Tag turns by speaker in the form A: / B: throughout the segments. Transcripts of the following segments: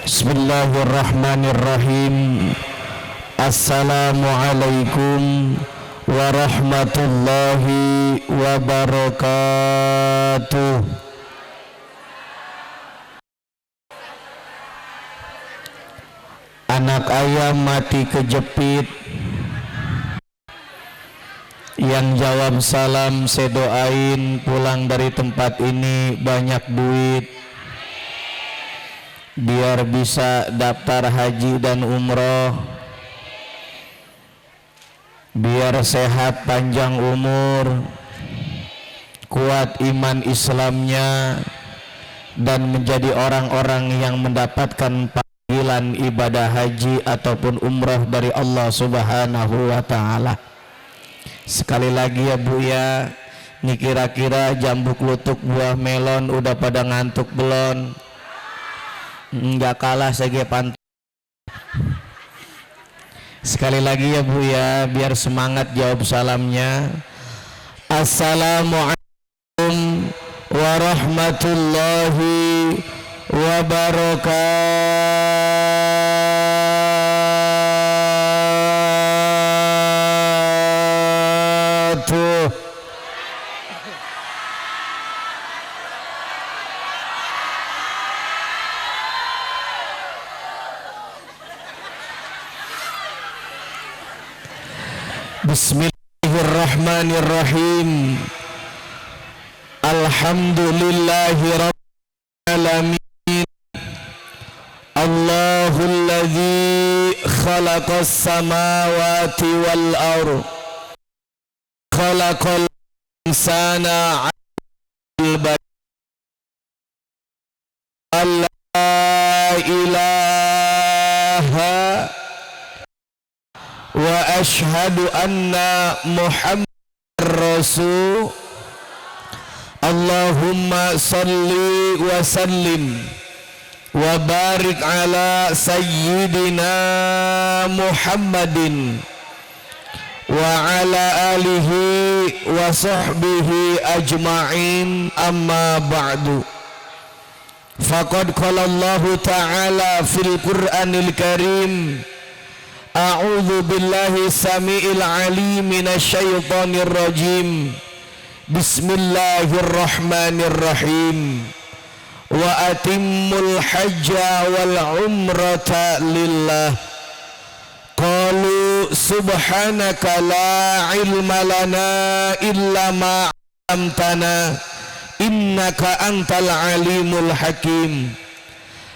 A: Bismillahirrahmanirrahim. Assalamualaikum warahmatullahi wabarakatuh. Anak ayam mati kejepit, yang jawab salam saya doain pulang dari tempat ini banyak duit biar bisa daftar haji dan umroh, biar sehat panjang umur, kuat iman Islamnya, dan menjadi orang-orang yang mendapatkan panggilan ibadah haji ataupun umroh dari Allah Subhanahu wa Ta'ala. Sekali lagi ya Bu ya, nih kira-kira jambu klutuk buah melon udah pada ngantuk belum? Enggak kalah segi pantun. Sekali lagi ya Bu ya, biar semangat jawab salamnya. Assalamualaikum warahmatullahi wabarakatuh. Bismillahirrahmanirrahim. Alhamdulillahirabbil alamin. Allahul ladzi khalaqas samawati wal ardh. Khalaqal insana 'alal bayn. La ilaha wa ashhadu anna Muhammad Rasul. Allahumma salli wa sallim wa barik ala sayyidina Muhammadin wa ala alihi wa sahbihi ajma'in, amma ba'du. Faqad qala Allahu ta'ala fil Qur'anil Karim, a'udzu billahi samiil alim minasyaitonir rajim. Bismillahirrahmanirrahim. Wa atimmul hajja wal umrata lillah. Qalu subhanaka la ilma lana illa ma 'allamtana innaka antal alimul hakim.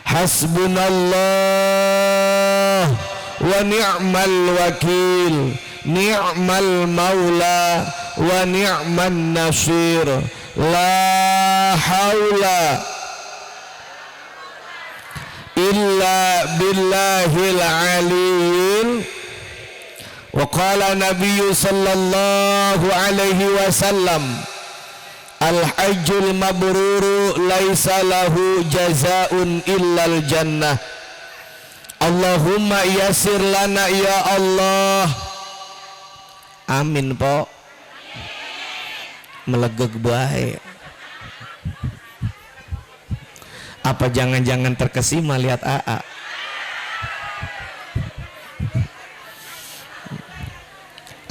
A: Hasbunallah wa ni'mal wakil, ni'mal maula wa ni'man nasir. La haula illa billahil aliyil. Wa qala nabiyyu sallallahu alaihi wasallam, al-hajjul mabruru laisa lahu jazaa'un illal jannah. Allahumma yassir lana ya Allah. Amin po. Melegeg bae. Apa jangan-jangan terkesima lihat AA?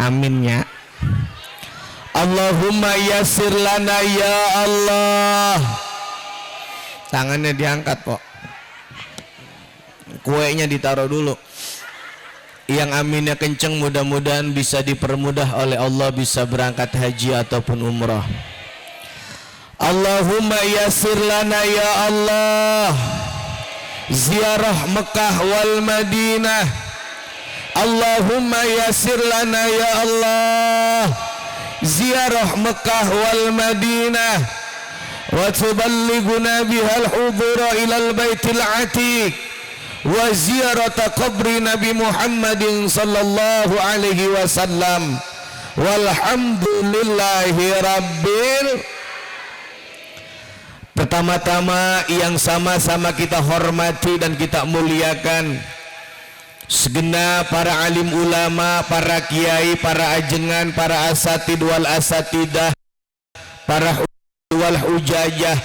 A: Aminnya. Allahumma yassir lana ya Allah. Tangannya diangkat po, kuenya ditaruh dulu. Yang aminnya kenceng, mudah-mudahan bisa dipermudah oleh Allah bisa berangkat haji ataupun umrah. Allahumma yassir lana ya Allah ziarah Mekah wal Madinah. Allahumma yassir lana ya Allah ziarah Mekah wal Madinah wa tuballighuna bihal hudura ilal baitil atiq wa ziyarata qabri Nabi Muhammadin sallallahu alaihi wasallam. Walhamdulillahi rabbil. Pertama-tama yang sama-sama kita hormati dan kita muliakan segenap para alim ulama, para kiai, para ajengan, para asatid wal asatidah, para wal hujajah,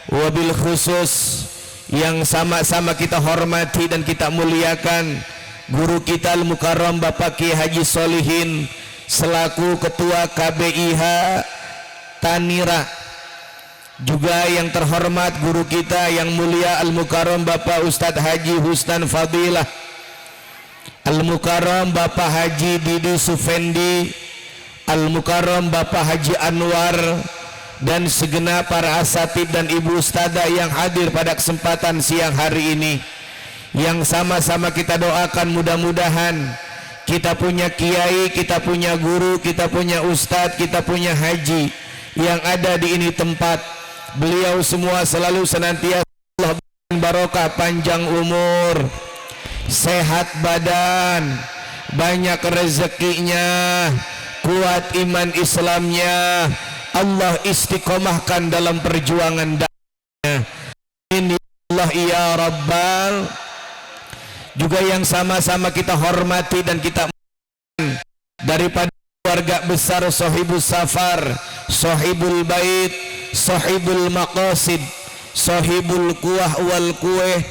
A: wabil khusus yang sama-sama kita hormati dan kita muliakan guru kita Al-Mukarram Bapak Kiai Haji Solihin selaku Ketua KBIH Tanira, juga yang terhormat guru kita yang mulia Al-Mukarram Bapak Ustadz Haji Husnan Fadilah, Al-Mukarram Bapak Haji Didi Sufendi, Al-Mukarram Bapak Haji Anwar, dan segenap para asatid dan ibu ustadzah yang hadir pada kesempatan siang hari ini, yang sama-sama kita doakan mudah-mudahan kita punya kiai, kita punya guru, kita punya ustadz, kita punya haji yang ada di ini tempat, beliau semua selalu senantiasa Allah barokah, panjang umur, sehat badan, banyak rezekinya, kuat iman Islamnya, Allah istiqomahkan dalam perjuangan dakwahnya. Ini Allah ya Rabbal. Juga yang sama-sama kita hormati dan kita daripada keluarga besar Sohibul Safar, Sohibul Bait, Sohibul Maqasid, Sohibul Kuah wal Kueh,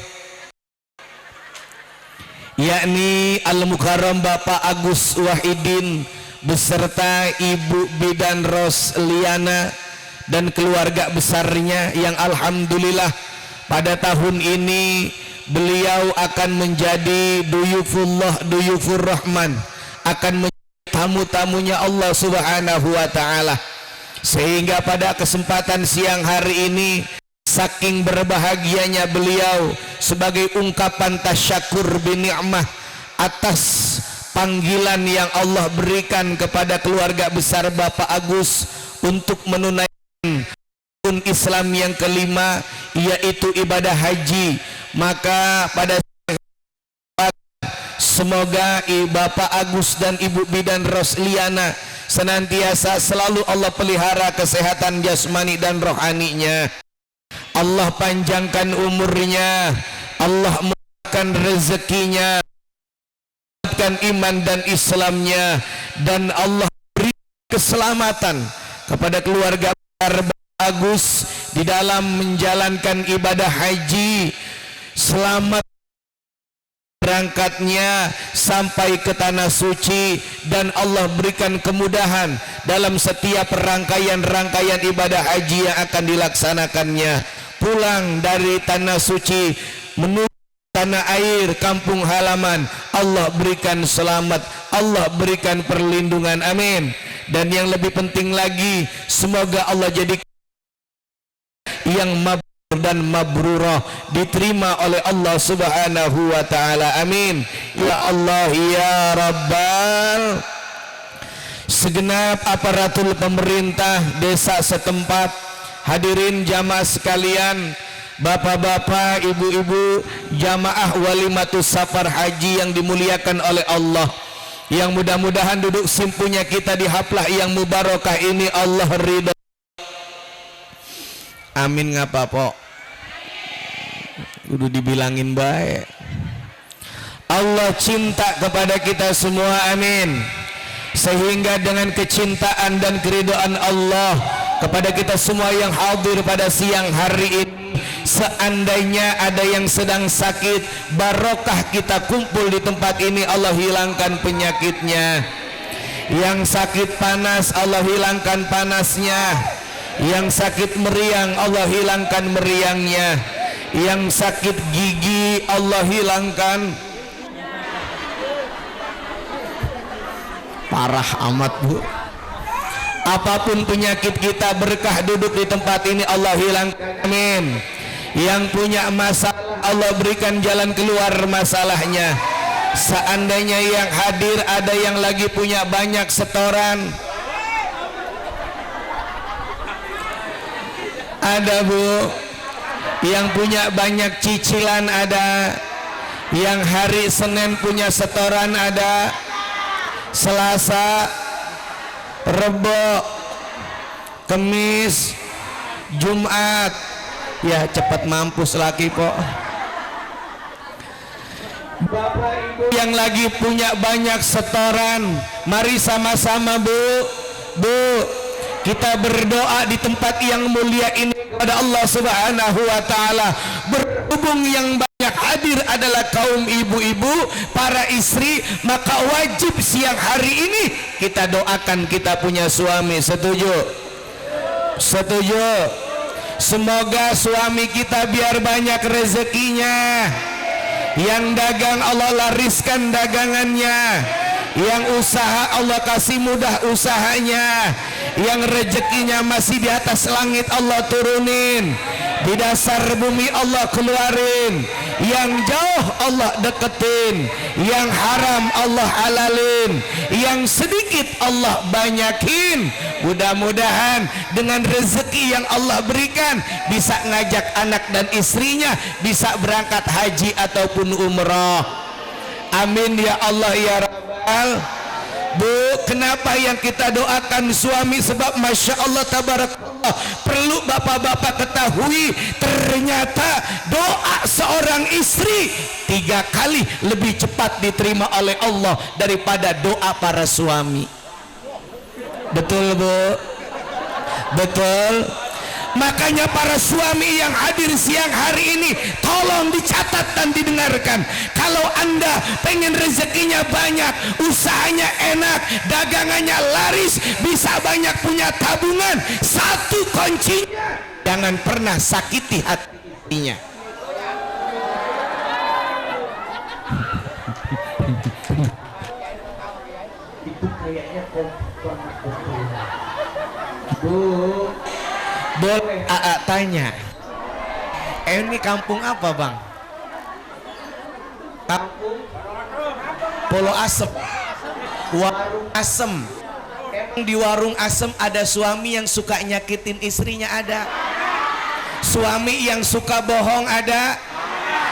A: yakni Al-Mukarram Bapak Agus Wahidin beserta Ibu Bidan Rosliana dan keluarga besarnya yang alhamdulillah pada tahun ini beliau akan menjadi duyufur rahman, akan menjadi tamu-tamunya Allah Subhanahu wa taala, sehingga pada kesempatan siang hari ini saking berbahagianya beliau sebagai ungkapan tasyakur bini'mah atas panggilan yang Allah berikan kepada keluarga besar Bapak Agus untuk menunaikan rukun Islam yang kelima, yaitu ibadah haji. Maka pada semoga Bapak Agus dan Ibu Bidan Rosliana senantiasa selalu Allah pelihara kesehatan jasmani dan rohaninya, Allah panjangkan umurnya, Allah murahkan rezekinya, iman dan Islamnya, dan Allah beri keselamatan kepada keluarga besar Agus di dalam menjalankan ibadah haji, selamat berangkatnya sampai ke tanah suci, dan Allah berikan kemudahan dalam setiap rangkaian-rangkaian ibadah haji yang akan dilaksanakannya. Pulang dari tanah suci menuju tanah air kampung halaman, Allah berikan selamat, Allah berikan perlindungan, amin. Dan yang lebih penting lagi, semoga Allah jadikan yang mabrur dan mabrurah, diterima oleh Allah Subhanahu wa taala, amin ya Allah ya Rabbal. Segenap aparatur pemerintah desa setempat, hadirin jamaah sekalian, bapak-bapak, ibu-ibu, jamaah walimatus safar haji yang dimuliakan oleh Allah, yang mudah-mudahan duduk simpunya kita di haflah yang mubarakah ini Allah ridha, amin. Ngapa pok kudu dibilangin baik, Allah cinta kepada kita semua, amin. Sehingga dengan kecintaan dan keridhaan Allah kepada kita semua yang hadir pada siang hari ini, seandainya ada yang sedang sakit, barokah kita kumpul di tempat ini, Allah hilangkan penyakitnya. Yang sakit panas, Allah hilangkan panasnya. Yang sakit meriang, Allah hilangkan meriangnya. Yang sakit gigi, Allah hilangkan. Parah amat bu, apapun penyakit kita, berkah duduk di tempat ini Allah hilangkan, amin. Yang punya masalah, Allah berikan jalan keluar masalahnya. Seandainya yang hadir ada yang lagi punya banyak setoran, ada bu, yang punya banyak cicilan ada, yang hari Senin punya setoran ada, Selasa, Rebo, Kemis, Jumat, ya cepat mampus lagi kok. Bapak Ibu yang lagi punya banyak setoran, mari sama-sama bu, kita berdoa di tempat yang mulia ini kepada Allah Subhanahu wa taala. Hubung yang banyak hadir adalah kaum ibu-ibu, para istri, maka wajib siang hari ini kita doakan kita punya suami. Setuju? Setuju? Semoga suami kita biar banyak rezekinya, yang dagang Allah lariskan dagangannya, yang usaha Allah kasih mudah usahanya, yang rezekinya masih di atas langit Allah turunin, di dasar bumi Allah keluarin, yang jauh Allah deketin, yang haram Allah halalin, yang sedikit Allah banyakin. Mudah-mudahan dengan rezeki yang Allah berikan bisa ngajak anak dan istrinya bisa berangkat haji ataupun umrah. Amin ya Allah ya Rabbal. Bu, kenapa yang kita doakan suami? Sebab Masya Allah tabarakallah, perlu bapak-bapak ketahui, ternyata doa seorang istri 3 kali lebih cepat diterima oleh Allah daripada doa para suami. Betul Bu? Betul? Makanya para suami yang hadir siang hari ini, tolong dicatat dan didengarkan. Kalau Anda pengen rezekinya banyak, usahanya enak, dagangannya laris, bisa banyak punya tabungan, satu kuncinya, jangan pernah sakiti hatinya. Itu kayaknya Bu, boleh AA tanya, ini kampung apa Bang? Kampung Polo Asem, warung asem. Emang di warung asem ada suami yang suka nyakitin istrinya? Ada. Suami yang suka bohong? Ada.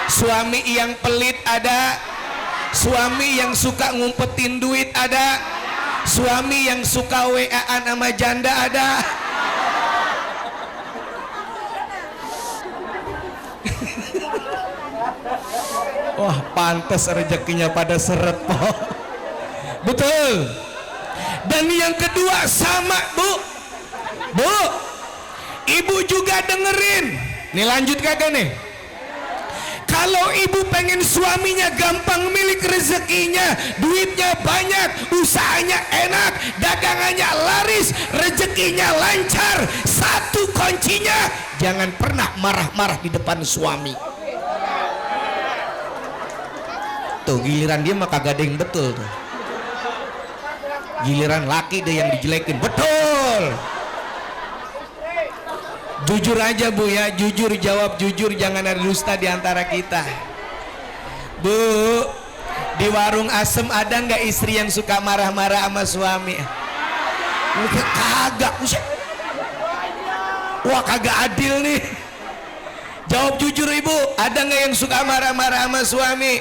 A: Suami yang pelit? Ada. Suami yang suka ngumpetin duit? Ada. Suami yang suka WA-an sama janda? Ada. Wah, pantas rezekinya pada seret po. Betul. Dan yang kedua sama Bu, Bu, ibu juga dengerin. Nih lanjut kagak nih? Kalau ibu pengen suaminya gampang milik rezekinya, duitnya banyak, usahanya enak, dagangannya laris, rezekinya lancar, satu kuncinya, jangan pernah marah-marah di depan suami. Tuh giliran dia mah kagak ada yang betul tuh. Giliran laki deh yang dijelekin. Betul. Jujur aja Bu ya, jujur, jawab jujur, jangan ada dusta di antara kita. Bu, di warung asem ada nggak istri yang suka marah-marah sama suami? Kagak. Wah, kagak adil nih. Jawab jujur Ibu, ada nggak yang suka marah-marah sama suami?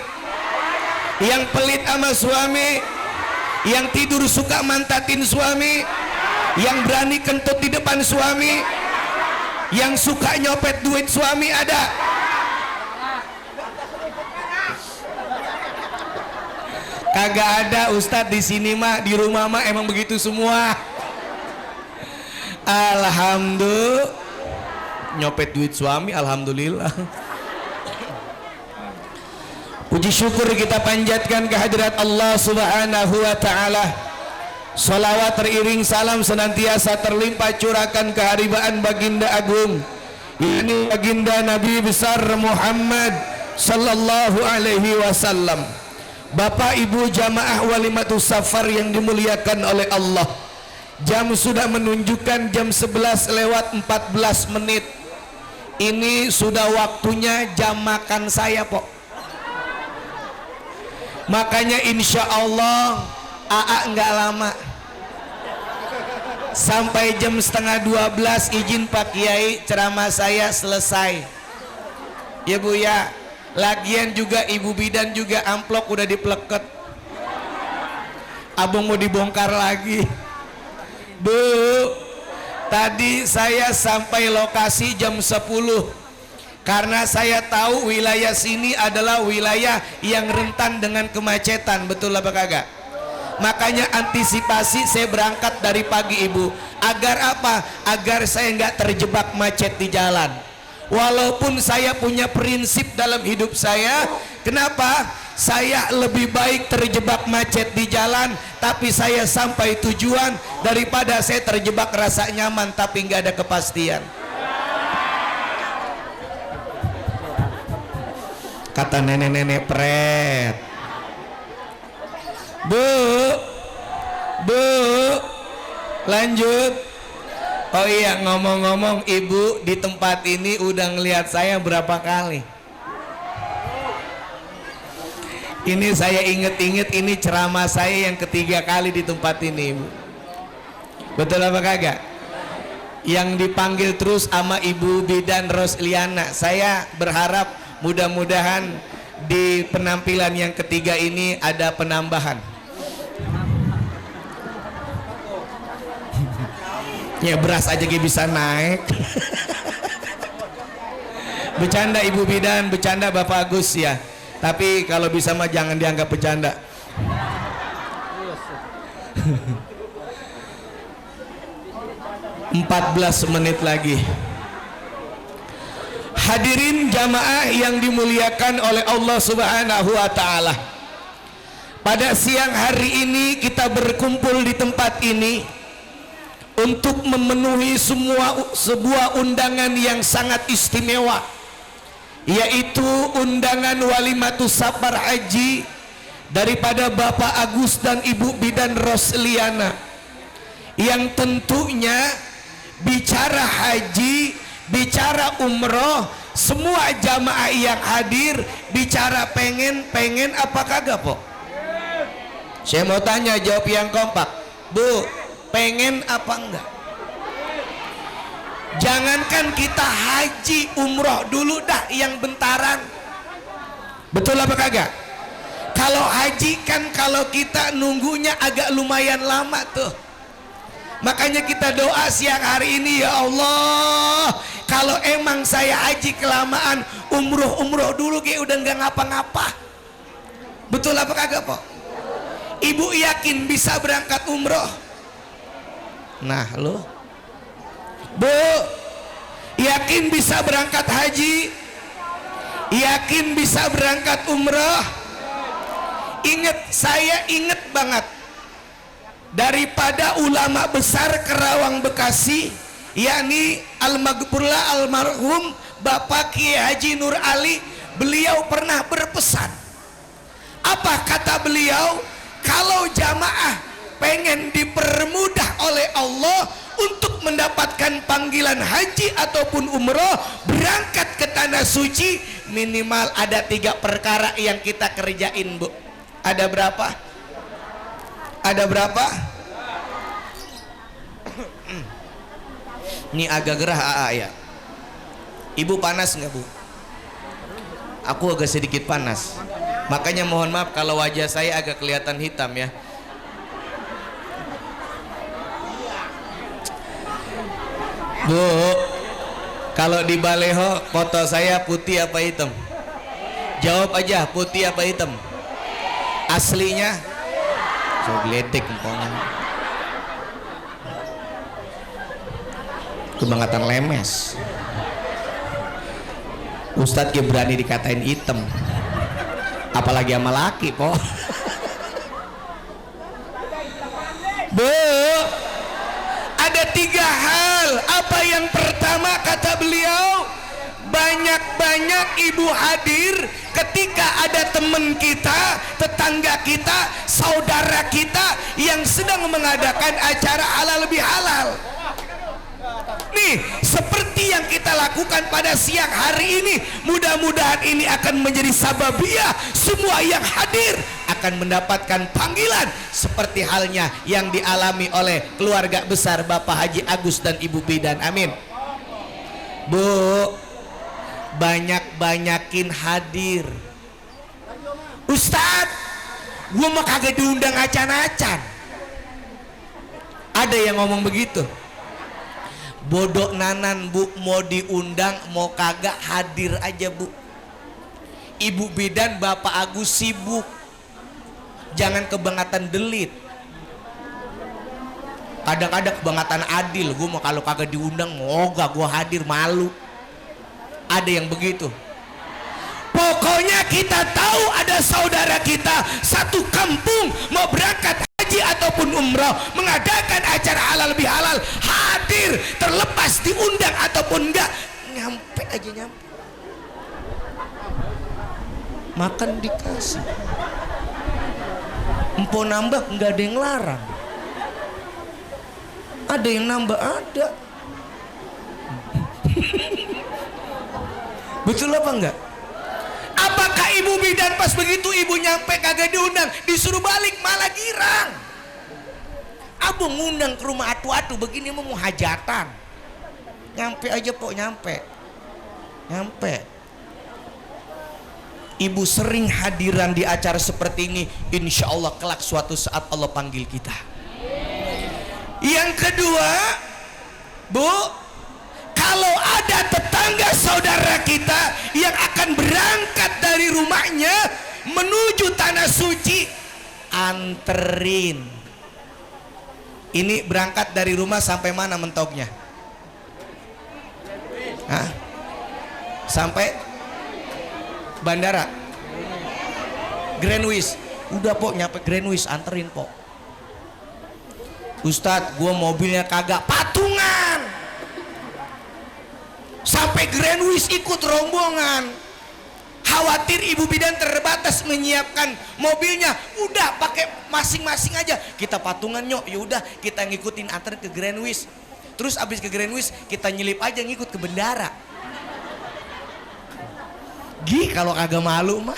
A: Yang pelit sama suami, yang tidur suka mantatin suami, yang berani kentut di depan suami, yang suka nyopet duit suami? Ada. Kagak ada Ustadz di sini mah, di rumah mah emang begitu semua. Alhamdulillah, nyopet duit suami, alhamdulillah. Puji syukur kita panjatkan kehadirat Allah Subhanahu wa Ta'ala. Salawat teriring salam senantiasa terlimpah curahkan keharibaan baginda agung, yakni baginda Nabi besar Muhammad sallallahu alaihi wasallam. Bapak Ibu jamaah walimatus safar yang dimuliakan oleh Allah, jam sudah menunjukkan jam 11 lewat 14 menit. Ini sudah waktunya jam makan saya Pok. Makanya insya Allah AA nggak lama, sampai jam setengah 12 izin Pak Kiai ceramah saya selesai ya Bu ya. Lagian juga Ibu Bidan juga amplop udah dipleket, Abang mau dibongkar lagi. Bu, tadi saya sampai lokasi jam 10 karena saya tahu wilayah sini adalah wilayah yang rentan dengan kemacetan. Betul apa kagak? Makanya antisipasi saya berangkat dari pagi Ibu. Agar apa? Agar saya nggak terjebak macet di jalan.
B: Walaupun saya punya prinsip dalam hidup saya, kenapa? Saya lebih baik terjebak macet di jalan tapi saya sampai tujuan daripada saya terjebak rasa nyaman tapi nggak ada kepastian. Kata nenek-nenek pret, Bu, lanjut. Oh iya, ngomong-ngomong, ibu di tempat ini udah ngelihat saya berapa kali. Ini saya inget-inget, ini ceramah saya yang ketiga kali di tempat ini, ibu. Betul apa kagak? Yang dipanggil terus sama Ibu Bidan Rosliana. Saya berharap mudah-mudahan di penampilan yang ketiga ini ada penambahan. Ya beras aja bisa naik. Bercanda Ibu Bidan, bercanda Bapak Agus ya. Tapi kalau bisa mah jangan dianggap bercanda. 14 menit lagi. Hadirin jamaah yang dimuliakan oleh Allah Subhanahu wa taala. Pada siang hari ini kita berkumpul di tempat ini untuk memenuhi sebuah undangan yang sangat istimewa, yaitu undangan walimatus safar haji daripada Bapak Agus dan Ibu Bidan Rosliana, yang tentunya bicara haji, bicara umroh, semua jamaah yang hadir bicara pengen apa kagak, Po? Saya mau tanya, jawab yang kompak. Bu, pengen apa enggak? Jangankan kita haji umroh dulu dah yang bentaran. Betul apa kagak? Kalau haji kan kalau kita nunggunya agak lumayan lama tuh. Makanya kita doa siang hari ini, ya Allah, kalau emang saya haji kelamaan, umroh dulu kayak udah nggak ngapa-ngapa. Betul apa kagak, Po? Ibu yakin bisa berangkat umroh? Nah lo, Bu, yakin bisa berangkat haji? Yakin bisa berangkat umroh? Ingat, saya ingat banget daripada ulama besar Kerawang Bekasi, yakni almarhumlah almarhum Bapak Kiai Haji Nur Ali. Beliau pernah berpesan. Apa kata beliau? Kalau jamaah pengen dipermudah oleh Allah untuk mendapatkan panggilan haji ataupun umroh, berangkat ke tanah suci, minimal ada 3 perkara yang kita kerjain, Bu. Ada berapa? Ada berapa? Ini agak gerah AA ya. Ibu panas nggak, Bu? Aku agak sedikit panas. Makanya mohon maaf kalau wajah saya agak kelihatan hitam ya. Bu, kalau di baleho foto saya putih apa hitam? Jawab aja, putih apa hitam? Aslinya so geletek mpongnya. Kebangetan lemes. Ustadz berani dikatain hitam, apalagi sama laki, Po. Bu, ada 3 hal. Apa yang pertama kata beliau? Banyak-banyak ibu hadir ketika ada teman kita, tetangga kita, saudara kita yang sedang mengadakan acara halal bihalal. Nih, seperti yang kita lakukan pada siang hari ini, mudah-mudahan ini akan menjadi sababiyah semua yang hadir akan mendapatkan panggilan seperti halnya yang dialami oleh keluarga besar Bapak Haji Agus dan Ibu Bidan. Amin. Bu, banyak-banyakin hadir. Ustadz, gua mah kagak diundang acan-acan. Ada yang ngomong begitu. Bodoh nanan, Bu, mau diundang mau kagak hadir aja, Bu. Ibu Bidan Bapak Agus sibuk, jangan kebangetan delit. Kadang-kadang kebangetan adil. Gue mau kalau kagak diundang mau gak gue hadir, malu. Ada yang begitu. Pokoknya kita tahu ada saudara kita satu kampung mau berangkat haji ataupun umroh, mengadakan acara halal bihalal, hadir terlepas diundang ataupun enggak, nyampe aja nyampe. Makan dikasih. Empo nambah enggak ada yang larang. Ada yang nambah ada. Betul apa enggak? Apakah ibu bidan pas begitu ibu nyampe kagak diundang, disuruh balik malah girang? Abang ngundang ke rumah atu-atu begini mau hajatan. Nyampe aja pok, nyampe. Ibu sering hadiran di acara seperti ini, insya Allah kelak suatu saat Allah panggil kita. Yang kedua, Bu, kalau ada tetangga saudara kita yang akan berangkat dari rumahnya menuju tanah suci, anterin. Ini berangkat dari rumah sampai mana mentoknya? Hah? Sampai bandara Greenwich. Udah pok, nyampe Greenwich anterin pok. Ustadz, gua mobilnya kagak patungan. Sampai Greenwich ikut rombongan. Khawatir ibu bidan terbatas menyiapkan mobilnya, udah pakai masing-masing aja. Kita patungan nyok, yaudah kita ngikutin antar ke Greenwich. Terus abis ke Greenwich kita nyelip aja ngikut ke bendara. Kalau kagak malu mah.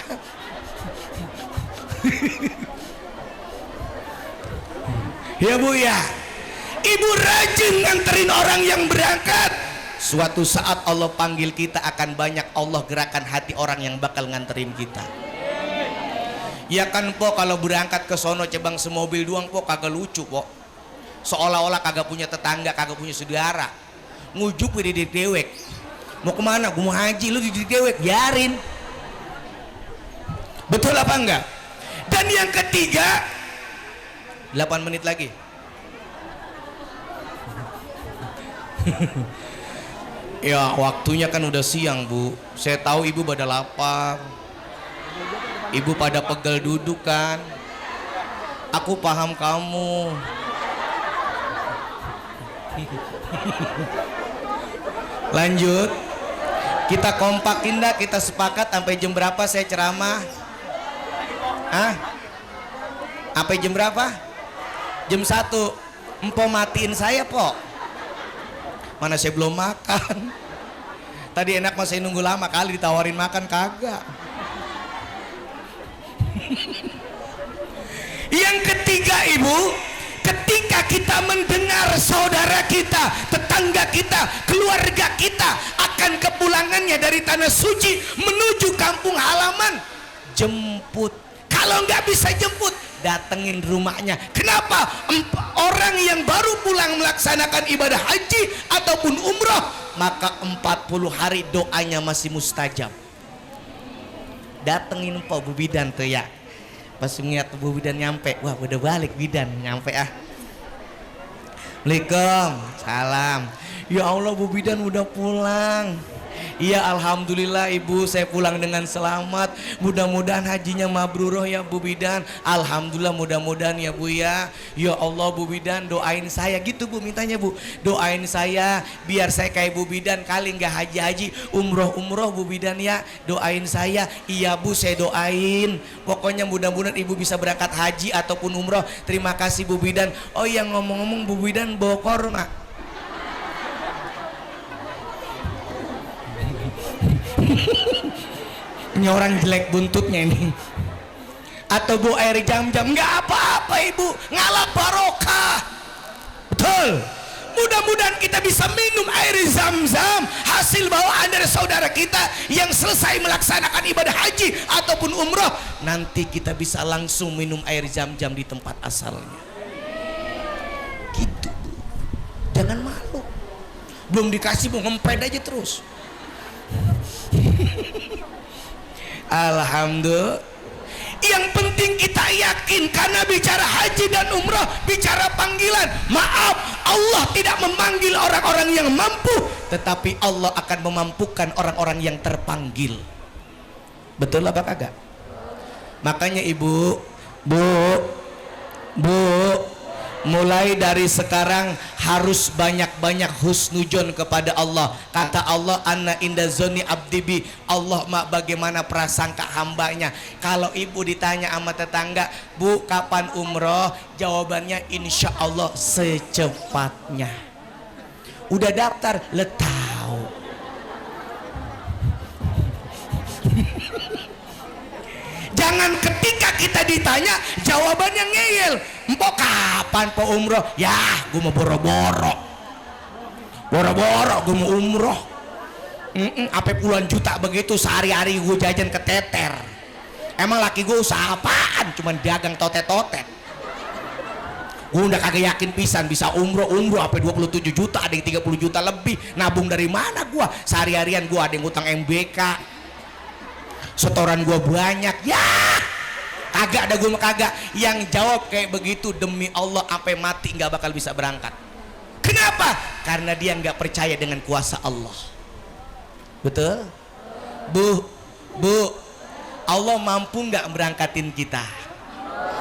B: Ya Bu ya, ibu rajin nganterin orang yang berangkat. Suatu saat Allah panggil kita akan banyak Allah gerakan hati orang yang bakal nganterin kita. Ya kan po, kalau berangkat ke sono cebang semobil doang po kagak lucu po. Seolah-olah kagak punya tetangga, kagak punya saudara. Ngujuk di dewek. Mau kemana? Gue mau haji, lu di dewek, biarin. Betul apa enggak? Dan yang ketiga, 8 menit lagi. Ya waktunya kan udah siang Bu. Saya tahu ibu pada lapar. Ibu pada pegel duduk kan. Aku paham kamu. Lanjut. Kita kompakin dah, kita sepakat sampai jam berapa saya ceramah? Hah? Sampai jam berapa? Jam 1. Empo matiin saya po. Mana saya belum makan. Tadi enak mas saya nunggu lama kali ditawarin makan kagak. Yang ketiga ibu, ketika kita mendengar saudara kita, tetangga kita, keluarga kita akan kepulangannya dari tanah suci menuju kampung halaman, jemput. Kalau nggak bisa jemput, datengin rumahnya. Kenapa? Orang yang baru pulang melaksanakan ibadah haji ataupun umroh, maka 40 hari doanya masih mustajab. Datengin po Bu Bidan tuh ya. Pas ngeliat Bu Bidan nyampe, wah udah balik Bidan nyampe ah. Assalamualaikum, salam. Ya Allah Bu Bidan udah pulang. Iya alhamdulillah ibu saya pulang dengan selamat. Mudah-mudahan hajinya mabruroh ya Bu Bidan. Alhamdulillah mudah-mudahan ya Bu ya. Ya Allah Bu Bidan doain saya gitu Bu, mintanya Bu. Doain saya biar saya kayak Bu Bidan kali nggak haji-haji, umroh-umroh Bu Bidan ya. Doain saya. Iya Bu saya doain. Pokoknya mudah-mudahan ibu bisa berangkat haji ataupun umroh. Terima kasih Bu Bidan. Oh yang ngomong-ngomong Bu Bidan bawa korma. Ini orang jelek buntutnya ini. Atau bu air jam-jam, nggak apa-apa ibu, ngalap barokah. Betul. Mudah-mudahan kita bisa minum air zam-zam hasil bawaan dari saudara kita yang selesai melaksanakan ibadah haji ataupun umroh. Nanti kita bisa langsung minum air zam-zam di tempat asalnya. Gitu bu. Jangan malu. Belum dikasih bu, ngempet aja terus. Alhamdulillah. Yang penting kita yakin karena bicara haji dan umrah bicara panggilan. Maaf, Allah tidak memanggil orang-orang yang mampu, tetapi Allah akan memampukan orang-orang yang terpanggil. Betul apa kagak? Makanya ibu, bu, mulai dari sekarang harus banyak-banyak husnujon kepada Allah. Kata Allah, anna inda zoni abdibi, Allah mak bagaimana prasangka hambanya. Kalau ibu ditanya sama tetangga, bu kapan umroh, jawabannya insya Allah secepatnya. Udah daftar, tahu. Jangan ketika kita ditanya jawabannya ngeyel. Empok kapan po umroh? Ya, gue mau boro-boro gue mau umroh. Apa puluhan juta begitu sehari-hari gue jajan keteter. Emang laki gue usaha apaan? Cuman dagang totet-totet. Gue udah kagak yakin pisan bisa umroh apa 27 juta, ada yang 30 juta lebih. Nabung dari mana gue? Sehari-harian gue ada yang utang MBK, setoran gue banyak. Ya kagak ada, gue kagak. Yang jawab kayak begitu demi Allah sampai mati nggak bakal bisa berangkat. Kenapa? Karena dia nggak percaya dengan kuasa Allah. Betul? Bu, Allah mampu nggak berangkatin kita?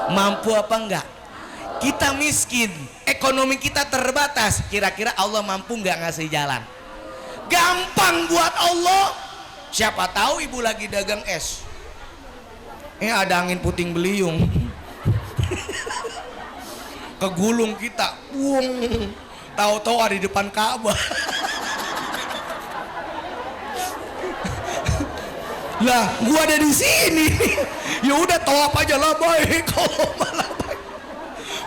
B: Mampu apa enggak? Kita miskin, ekonomi kita terbatas, kira-kira Allah mampu nggak ngasih jalan? Gampang buat Allah. Siapa tahu ibu lagi dagang es, ada angin puting beliung kegulung kita, tahu-tahu ada di depan Ka'bah. Lah gua ada di sini. Ya udah tawaf aja lah baik. Kalau malah baik,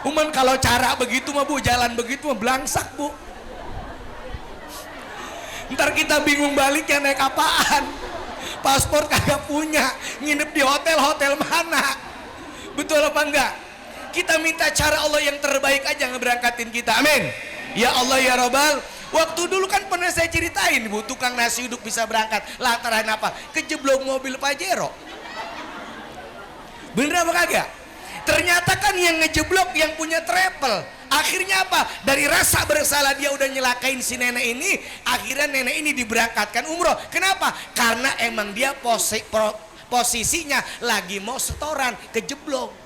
B: cuman kalau cara begitu mah bu, jalan begitu mah belangsak bu. Ntar kita bingung baliknya naik apaan, paspor kagak punya, nginep di hotel mana. Betul apa enggak? Kita minta cara Allah yang terbaik aja ngeberangkatin kita. Amin. Ya Allah ya Rabbal. Waktu dulu kan pernah saya ceritain bu, tukang nasi uduk bisa berangkat lantaran apa? Kejeblok mobil Pajero. Bener apa kagak? Ternyata kan yang ngejeblok yang punya travel. Akhirnya apa? Dari rasa bersalah dia udah nyelakain si nenek ini, akhirnya nenek ini diberangkatkan umroh. Kenapa? Karena emang dia posisinya lagi mau setoran, kejeblok.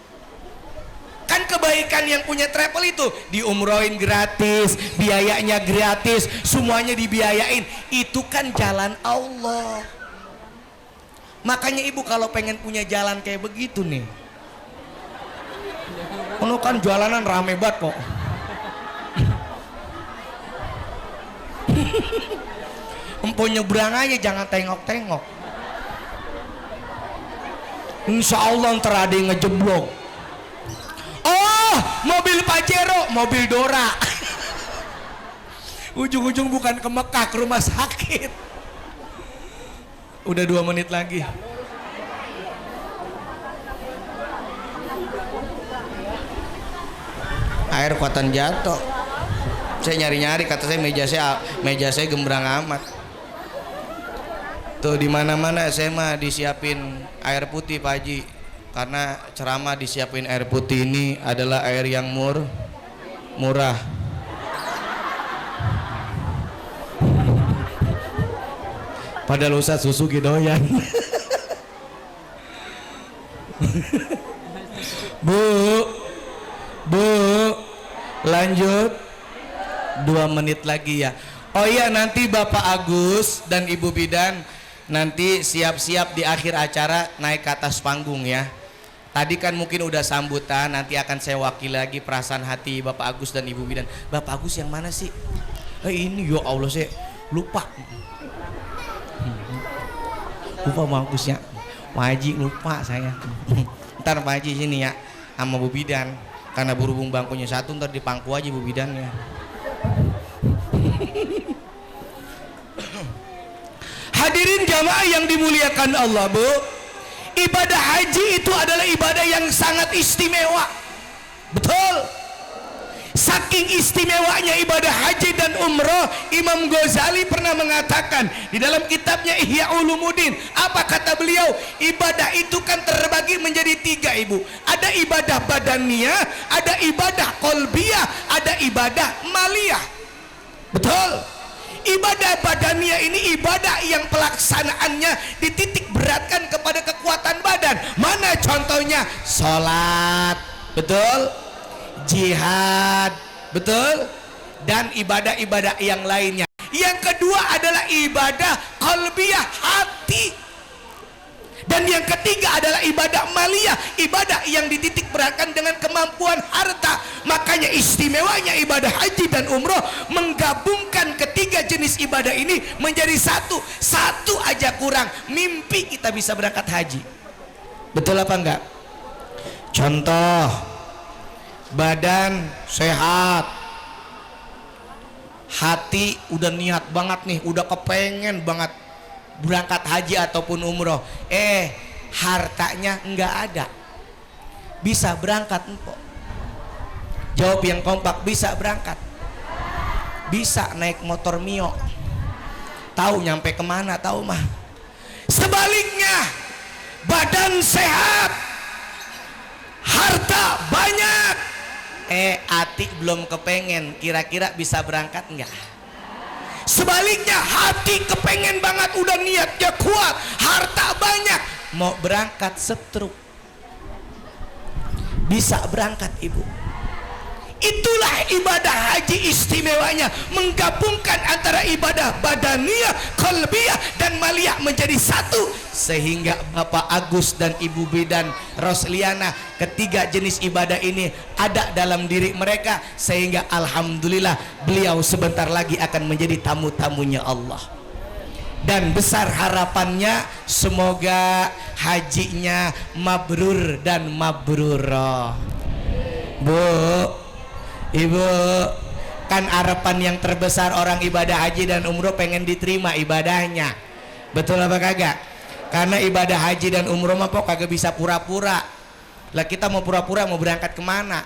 B: Kan kebaikan yang punya travel itu diumrohin gratis, biayanya gratis, semuanya dibiayain. Itu kan jalan Allah. Makanya ibu kalau pengen punya jalan kayak begitu nih, penuh kan jalanan rame banget kok. Empo nyebrang aja jangan tengok-tengok. Insya Allah ntar ada yang ngejeblok. Oh, mobil Pajero, mobil Dora. Ujung-ujung bukan ke Mekah, ke rumah sakit. Udah 2 menit lagi. Air kuatan jatuh. Saya nyari-nyari, kata saya meja saya gembrang amat. Tuh di mana-mana saya mah disiapin air putih Pak Haji. Karena ceramah disiapin air putih ini adalah air yang murah. Padahal Ustaz susu gidoyan. Bu, lanjut 2 menit lagi ya. Oh iya, nanti Bapak Agus dan Ibu Bidan nanti siap-siap di akhir acara naik ke atas panggung ya. Tadi kan mungkin udah sambutan, nanti akan saya wakili lagi perasaan hati Bapak Agus dan Ibu Bidan. Bapak Agus yang mana sih? Ini ya Allah, saya lupa Pak Agusnya. Pak Haji lupa saya. Ntar Pak Haji sini ya sama Bu Bidan, karena berhubung bangkunya satu, ntar dipangku aja Bu Bidannya. Hadirin jamaah yang dimuliakan Allah, Bu, ibadah haji itu adalah ibadah yang sangat istimewa. Betul. Saking istimewanya ibadah haji dan umroh, Imam Ghazali pernah mengatakan di dalam kitabnya Ihya Ulumuddin, apa kata beliau? Ibadah itu kan terbagi menjadi 3 ibu. Ada ibadah badaniyah, ada ibadah qalbiyah, ada ibadah maliyah. Betul. Ibadah badaniyah ini ibadah yang pelaksanaannya dititik beratkan kepada kekuatan badan. Mana contohnya? Sholat, betul? Jihad, betul? Dan ibadah-ibadah yang lainnya. Yang kedua adalah ibadah qalbiyah, hati. Dan yang ketiga adalah ibadah maliyah, ibadah yang dititik beratkan dengan kemampuan harta. Makanya istimewanya ibadah haji dan umroh menggabungkan ketiga jenis ibadah ini menjadi satu. Satu aja kurang, mimpi kita bisa berangkat haji. Betul apa enggak? Contoh, badan sehat, hati udah niat banget nih, udah kepengen banget berangkat haji ataupun umroh, hartanya enggak ada, bisa berangkat empok? Jawab yang kompak. Bisa berangkat, bisa naik motor Mio, tahu nyampe kemana, tahu mah. Sebaliknya, badan sehat, harta banyak, hati belum kepengen, kira-kira bisa berangkat enggak? Sebaliknya, hati kepengen banget, udah niatnya kuat, harta banyak, mau berangkat stroke, bisa berangkat ibu. Itulah ibadah haji istimewanya, menggabungkan antara ibadah badaniyah, qalbiyah dan maliyah menjadi satu, sehingga Bapak Agus dan Ibu Bidan Rosliana, ketiga jenis ibadah ini ada dalam diri mereka, sehingga alhamdulillah beliau sebentar lagi akan menjadi tamu-tamunya Allah. Dan besar harapannya semoga hajinya mabrur dan mabrurah. Bu, Ibu, kan harapan yang terbesar orang ibadah haji dan umroh pengen diterima ibadahnya. Betul apa kagak? Karena ibadah haji dan umroh mah pok kagak bisa pura-pura. Lah kita mau pura-pura mau berangkat kemana?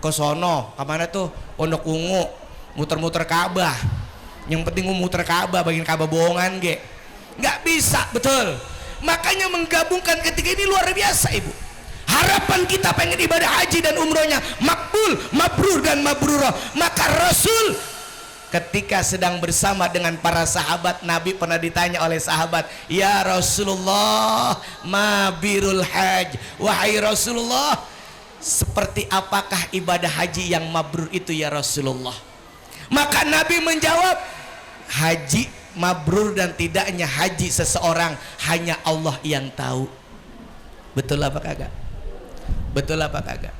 B: Ke sono, kemana tuh? Pondok Ungu, muter-muter Ka'bah. Yang penting muter Ka'bah, bagian Ka'bah bohongan ge. Nggak bisa, betul. Makanya menggabungkan ketiga ini luar biasa ibu. Harapan kita pengen ibadah haji dan umrohnya makbul, mabrur dan mabrurah. Maka Rasul ketika sedang bersama dengan para sahabat, Nabi pernah ditanya oleh sahabat, ya Rasulullah, ma birul haj, wahai Rasulullah, seperti apakah ibadah haji yang mabrur itu ya Rasulullah? Maka Nabi menjawab, haji mabrur dan tidaknya haji seseorang hanya Allah yang tahu. Betul apa kagak? Betul apa kagak?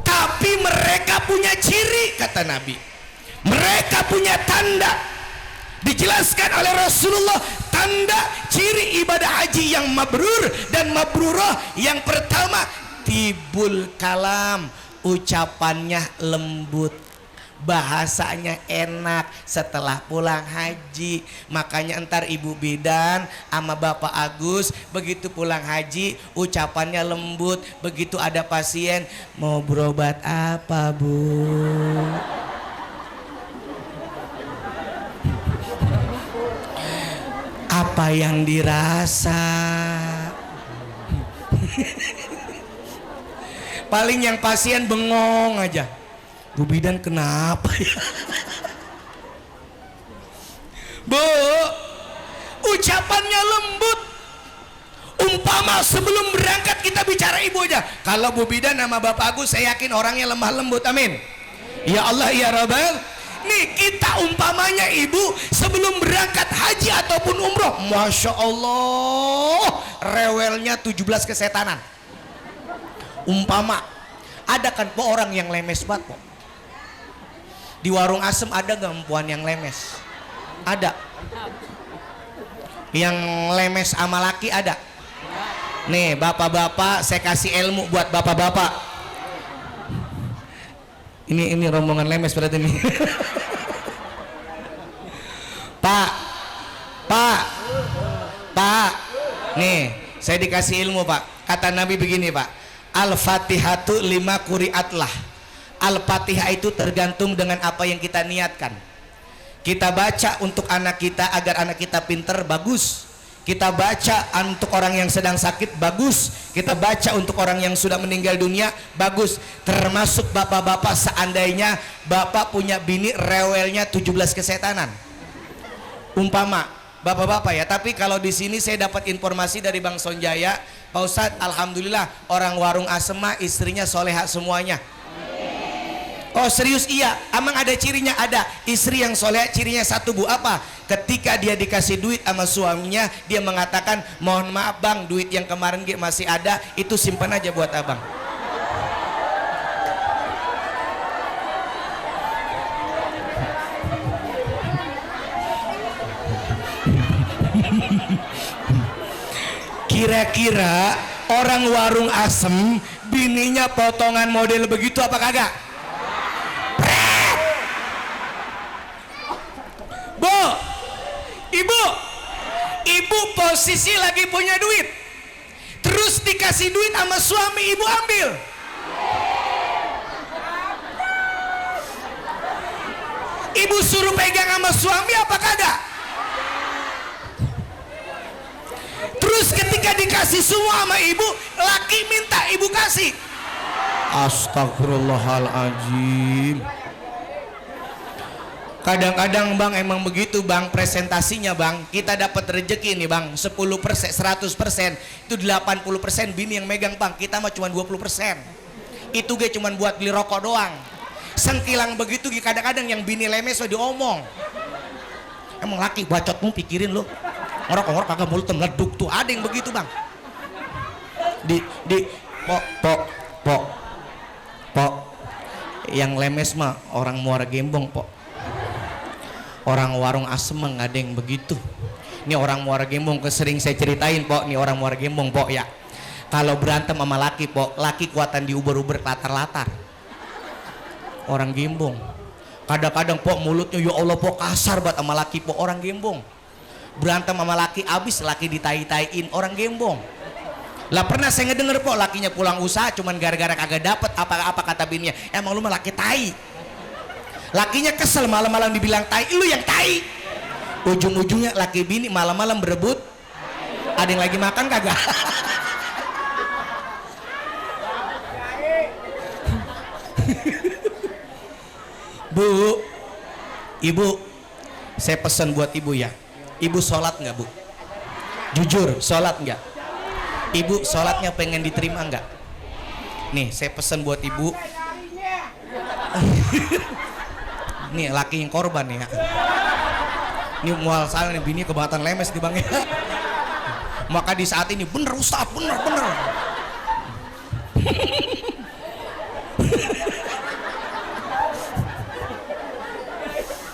B: Tapi mereka punya ciri, kata Nabi. Mereka punya tanda. Dijelaskan oleh Rasulullah tanda ciri ibadah haji yang mabrur dan mabrurah. Yang pertama, tibul kalam, ucapannya lembut, bahasanya enak setelah pulang haji. Makanya entar Ibu Bidan sama Bapak Agus begitu pulang haji ucapannya lembut. Begitu ada pasien, mau berobat apa Bu? Apa yang dirasa? Paling yang pasien bengong aja, Bu Bidan kenapa ya? Bu, ucapannya lembut. Umpama sebelum berangkat kita bicara ibu aja. Kalau Bu Bidan sama Bapak Agus saya yakin orangnya lemah lembut, amin. Ya Allah ya Rabbal. Nih kita umpamanya ibu sebelum berangkat haji ataupun umroh, Masya Allah rewelnya 17 kesetanan. Umpama ada kan po orang yang lemes banget po. Di warung asem ada gak empuan yang lemes? Ada. Yang lemes sama laki ada. Nih bapak-bapak saya kasih ilmu buat bapak-bapak. Ini rombongan lemes berarti nih. Pak, nih saya dikasih ilmu Pak. Kata Nabi begini Pak, Al-Fatihatu lima quri'atlah. Al-Fatihah itu tergantung dengan apa yang kita niatkan. Kita baca untuk anak kita agar anak kita pinter, bagus. Kita baca untuk orang yang sedang sakit, bagus. Kita baca untuk orang yang sudah meninggal dunia, bagus. Termasuk bapak-bapak, seandainya bapak punya bini rewelnya 17 kesetanan. Umpama bapak-bapak ya, tapi kalau di sini saya dapat informasi dari Bang Sonjaya, Pak Ustadz, alhamdulillah orang warung asem mah istrinya soleha semuanya. Oh serius? Iya. Amang ada cirinya? Ada. Istri yang soleh cirinya satu bu, apa? Ketika dia dikasih duit sama suaminya, dia mengatakan, mohon maaf bang, duit yang kemarin masih ada, itu simpan aja buat abang. Kira-kira orang warung asem bininya potongan model begitu apa kagak? Bu, ibu posisi lagi punya duit, terus dikasih duit sama suami, ibu ambil. Ibu suruh pegang sama suami apa kagak? Terus ketika dikasih semua sama ibu, laki minta ibu kasih. Astagfirullahaladzim. Kadang-kadang bang emang begitu bang presentasinya bang. Kita dapat rezeki nih bang 10%, 100%, itu 80% bini yang megang bang. Kita mah cuma 20%. Itu gue cuma buat beli rokok doang. Sengkilang begitu kadang-kadang yang bini lemes so diomong. Emang laki bacotmu pikirin lo. Ngorok-ngorok kagak mulut meleduk tuh, ada yang begitu bang. Pok. Yang lemes mah orang Muara Gembong pok. Orang warung asem nggak ada yang begitu. Ini orang Muara Gembong, sering saya ceritain pok. Ini orang Muara Gembong pok ya. Kalau berantem sama laki pok, laki kuatan diuber-uber latar-latar. Orang Gembong. Kadang-kadang pok mulutnya ya Allah pok kasar banget sama laki pok, orang Gembong. Berantem sama laki abis, laki ditai-taiin, orang Gembong. Lah pernah saya ngedenger pok lakinya pulang usaha cuman gara-gara kagak dapet apa-apa, kata bininya, emang lu mah laki tai. Lakinya kesel malam-malam dibilang tai, lu yang tai. Ujung-ujungnya laki bini malam-malam berebut. Ada yang lagi makan kagak? Bu, ibu, saya pesan buat ibu ya. Ibu sholat nggak bu? Jujur, sholat nggak? Ibu sholatnya pengen diterima nggak? Nih, saya pesan buat ibu. Nih laki yang korban ya. Ini mual salah nih, bini kebatan lemes di bang ya. Maka di saat ini bener Ustaz, bener.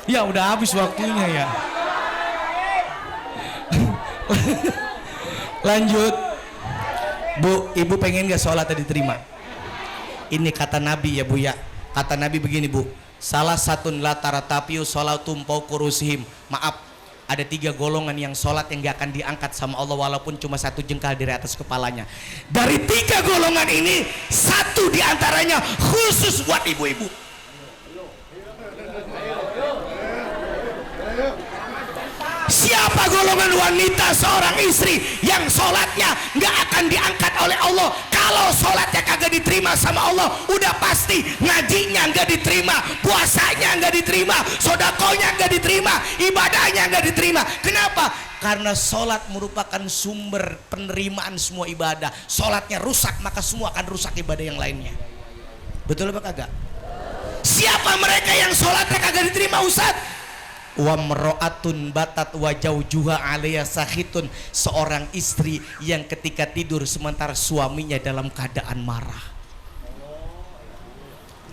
B: Ya udah habis waktunya ya. Lanjut. Bu, ibu pengen gak sholatnya diterima? Ini kata Nabi ya bu ya. Kata Nabi begini bu, salah satu lataratapiu sholatum paukurusihim. Maaf, ada 3 golongan yang sholat yang gak akan diangkat sama Allah walaupun cuma 1 jengkal dari atas kepalanya. Dari 3 golongan ini, 1 diantaranya khusus buat ibu-ibu. Siapa golongan wanita seorang istri yang sholatnya nggak akan diangkat oleh Allah? Kalau sholatnya kagak diterima sama Allah, udah pasti ngajinya nggak diterima, puasanya nggak diterima, sodakonya nggak diterima, ibadahnya nggak diterima. Kenapa? Karena sholat merupakan sumber penerimaan semua ibadah. Sholatnya rusak, maka semua akan rusak ibadah yang lainnya. Betul apa kagak? Siapa mereka yang sholatnya kagak diterima Ustaz? Wa mro'atun batat wa jaujuha 'alaiha sakhitun, seorang istri yang ketika tidur sementara suaminya dalam keadaan marah.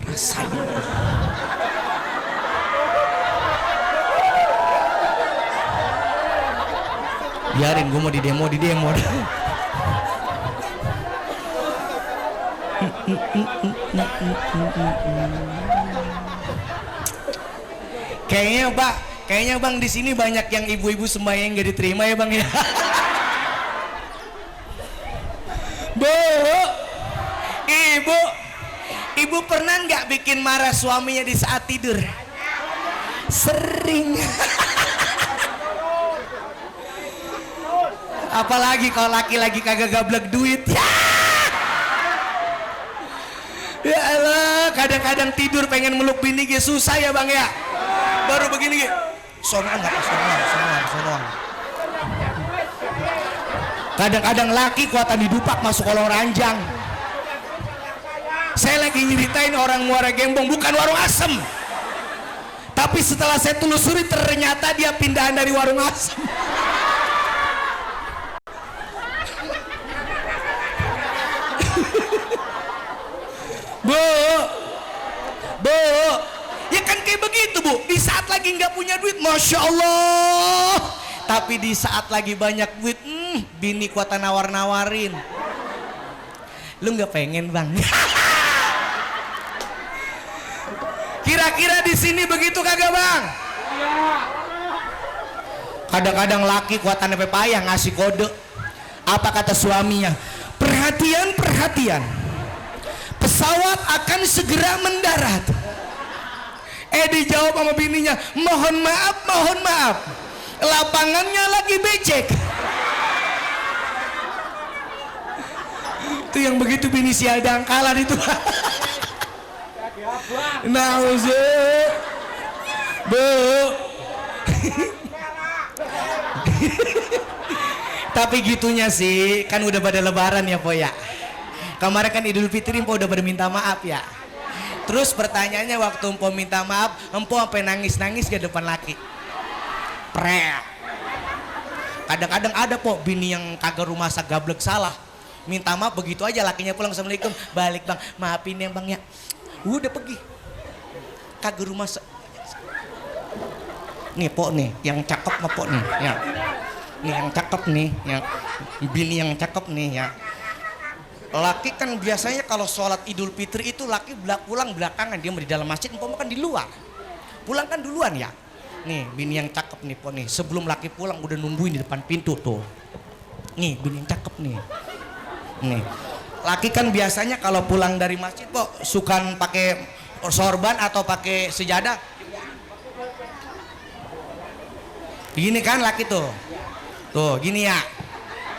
B: Rasanya biarin, gue mau di demo Kayaknya bang di sini banyak yang ibu-ibu sembahyang nggak diterima ya bang ya. Bu, ibu pernah nggak bikin marah suaminya di saat tidur? Sering. Apalagi kalau laki lagi kagak gablek duit. Ya Allah, kadang-kadang tidur pengen meluk bini gitu susah ya bang ya. Baru begini gitu. Sonoan nggak? Sonoan. Kadang-kadang laki kuatan didupak masuk kolong ranjang. Saya lagi nyeritain orang Muara Gembong, bukan warung asem. Tapi setelah saya telusuri ternyata dia pindahan dari warung asem. Bu, ya kan kayak begitu bu. Di saat lagi nggak punya duit, masya Allah. Tapi di saat lagi banyak duit, bini kuatan nawar-nawarin. Lu nggak pengen bang? Kira-kira di sini begitu kagak bang? Kadang-kadang laki kuatan payah ngasih kode. Apa kata suaminya? Perhatian. Pesawat akan segera mendarat. Dijawab sama bininya, mohon maaf. Lapangannya lagi becek. Itu yang begitu bini sial dangkalan itu. Bu. Tapi gitunya sih, kan udah pada lebaran ya po ya. Kemarin kan Idul Fitri Empo udah pada minta maaf ya. Terus pertanyaannya waktu Empo minta maaf, Empo sampai nangis-nangis ke depan laki. Prek. Kadang-kadang ada po bini yang kagak rumah gablek salah. Minta maaf begitu aja lakinya pulang, assalamualaikum, balik bang, maafin ya bang ya. Udah pergi. Kagak rumah nih po nih, yang cakep mah po nih ya. Nih yang cakep nih, yang bini yang cakep nih ya. Laki kan biasanya kalau sholat Idul Fitri itu laki pulang belakangan, dia mau di dalam masjid, empok kan di luar. Pulang kan duluan ya. Nih bini yang cakep nih po nih, sebelum laki pulang udah nungguin di depan pintu tuh. Nih bini yang cakep nih. Nih laki kan biasanya kalau pulang dari masjid po suka pakai sorban atau pakai sejadah. Gini kan laki tuh gini ya,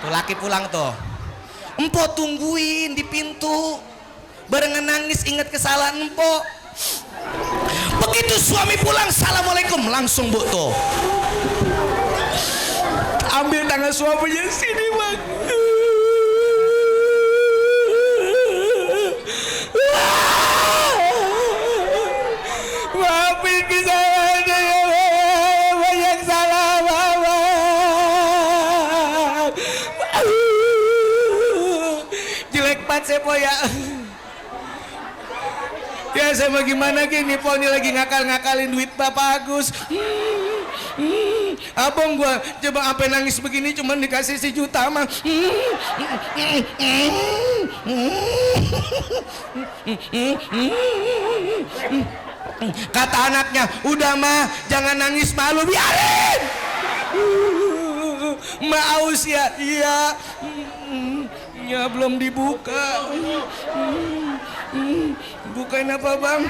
B: tuh laki pulang tuh. Empo tungguin di pintu, barengan nangis ingat kesalahan empo. Begitu suami pulang, assalamualaikum, langsung bu tuh ambil tangan suaminya, sini bang. Maafin kesalahannya ya bang, banyak salah mama. Jelek banget saya po ya. Ya saya mau gimana gini po, ini lagi ngakal-ngakalin duit Bapak Agus. Abang gua coba sampai nangis begini cuman dikasih 1 juta mah. Kata anaknya, udah mah jangan nangis malu, biarin. Maus ya, iya. Ya belum dibuka. Bukain apa bang?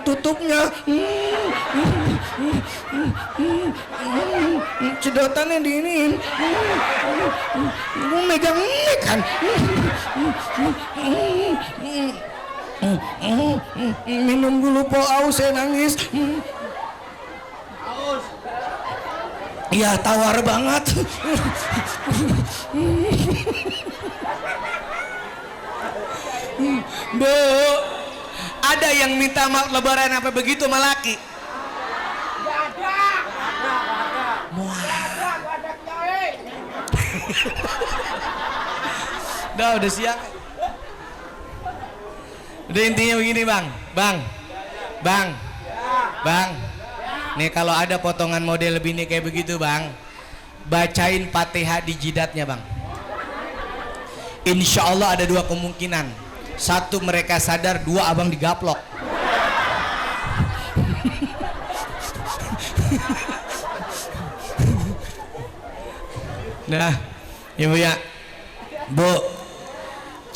B: Tutupnya. Sedotannya diinin. Megang kan. Minum dulu po, aus saya nangis. Iya tawar banget. Bu, ada yang minta maaf lebaran apa begitu sama laki? Udah siang. Udah intinya begini bang. Nih kalau ada potongan model bini kayak begitu bang, bacain Fatihah di jidatnya bang. Insya Allah ada 2 kemungkinan. 1 mereka sadar, 2 abang digaplok. Nah, ibu ya, bu,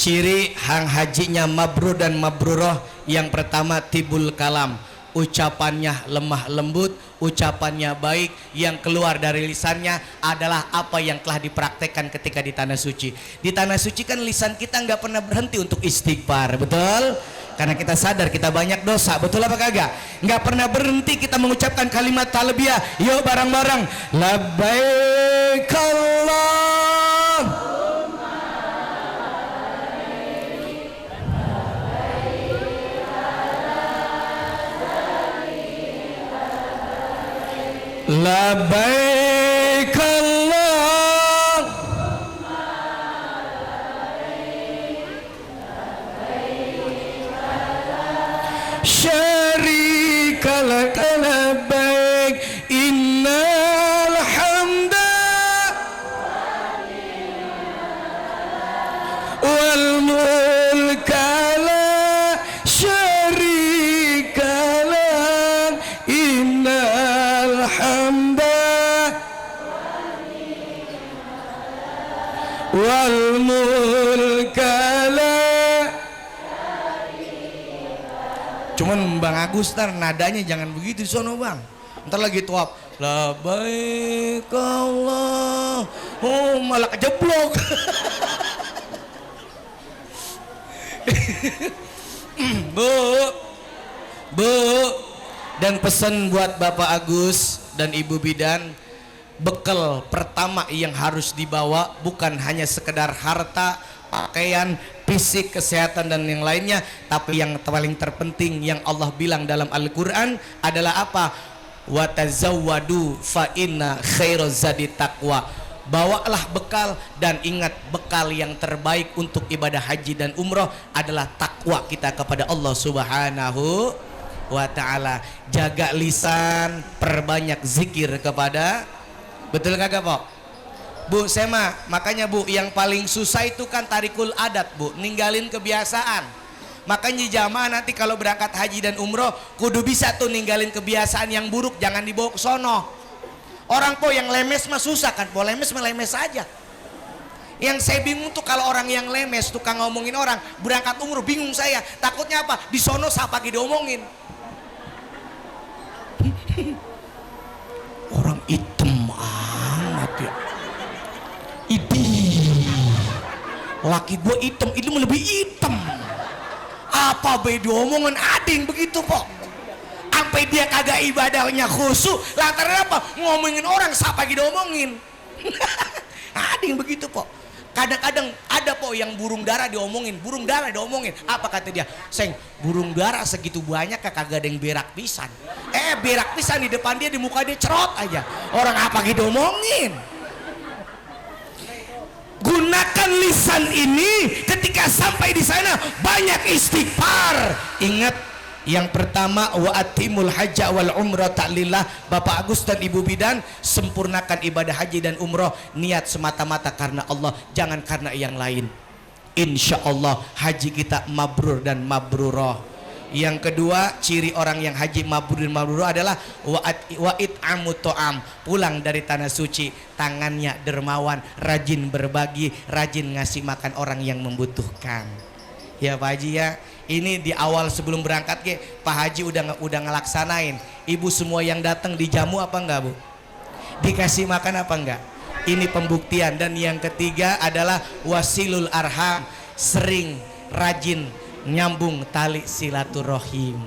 B: Ciri hang hajinya mabrur dan mabruroh, yang pertama tibul kalam, ucapannya lemah lembut, ucapannya baik, yang keluar dari lisannya adalah apa yang telah dipraktekkan ketika di tanah suci. Di tanah suci kan lisan kita nggak pernah berhenti untuk istighfar, betul? Karena kita sadar kita banyak dosa, betul apa kagak? Nggak pernah berhenti kita mengucapkan kalimat talbiyah. Yuk bareng-bareng, labbaik Allah. Labbaik Allah, syarika lak labbaik, innal hamda wal mulka la syarika lak, innal hamda wal mulka la. Cuman Bang Agus ntar nadanya jangan begitu sono Bang, ntar lagi tuap labbaik Allah, oh malah kejeblok. Bu, dan pesan buat Bapak Agus dan Ibu Bidan, bekal pertama yang harus dibawa bukan hanya sekedar harta, pakaian, fisik, kesehatan dan yang lainnya, tapi yang paling terpenting yang Allah bilang dalam Al-Quran adalah apa? Wa tazawwadu fa inna khairaz zadi taqwa. Bawalah bekal, dan ingat bekal yang terbaik untuk ibadah haji dan umroh adalah takwa kita kepada Allah Subhanahu wa ta'ala. Jaga lisan, perbanyak zikir kepada, betul kagak Pok? Bu, saya makanya Bu, yang paling susah itu kan tarikul adat Bu, ninggalin kebiasaan. Makanya jamaah nanti kalau berangkat haji dan umroh kudu bisa tuh ninggalin kebiasaan yang buruk, jangan dibawa ke sono. Orang po yang lemes mah susah kan, po lemes mah lemes aja. Yang saya bingung tuh kalau orang yang lemes, tukang ngomongin orang, berangkat umroh bingung saya, takutnya apa? Di sono siapa lagi diomongin. Orang hitam amat ya. Laki gue hitam, itu lebih hitam. Apa beda omongan ading begitu kok. Sampai dia kagak ibadahnya khusyuk, lantaran apa? Ngomongin orang, siapa lagi diomongin. Ading begitu kok. Kadang-kadang ada kok yang burung dara diomongin, apa kata dia? Seng, burung dara segitu banyak kagak ada yang berak pisan. Berak pisan di depan dia, di muka dia cerot aja. Orang apa lagi diomongin? Gunakan lisan ini ketika sampai di sana, banyak istighfar. Ingat, yang pertama wa atimul hajja wal umrata lillah. Bapak Agus dan Ibu Bidan, sempurnakan ibadah haji dan umroh niat semata-mata karena Allah, jangan karena yang lain. Insya Allah haji kita mabrur dan mabruroh. Yang kedua, ciri orang yang haji mabrur dan mabruroh adalah wa it'amu to'am, pulang dari tanah suci tangannya dermawan, rajin berbagi, rajin ngasih makan orang yang membutuhkan. Ya Pak Haji ya, ini di awal sebelum berangkat ke Pak Haji udah ngelaksanain. Ibu semua yang datang dijamu apa enggak Bu? Dikasih makan apa enggak? Ini pembuktian. Dan yang ketiga adalah wasilul arham, sering rajin nyambung tali silaturahim.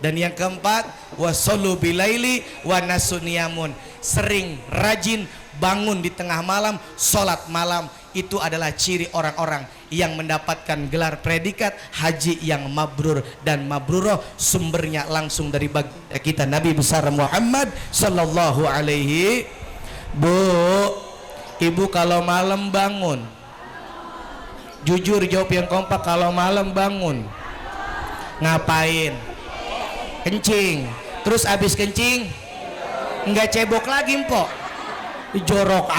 B: Dan yang keempat wasallu bilaili wa nasuniyamun, sering rajin bangun di tengah malam, sholat malam. Itu adalah ciri orang-orang yang mendapatkan gelar predikat haji yang mabrur dan mabruroh. Sumbernya langsung dari kita Nabi besar Muhammad sallallahu alaihi. Bu, ibu kalau malam bangun, jujur jawab yang kompak, kalau malam bangun ngapain? Kencing. Terus abis kencing nggak cebok lagi mpok, jorok.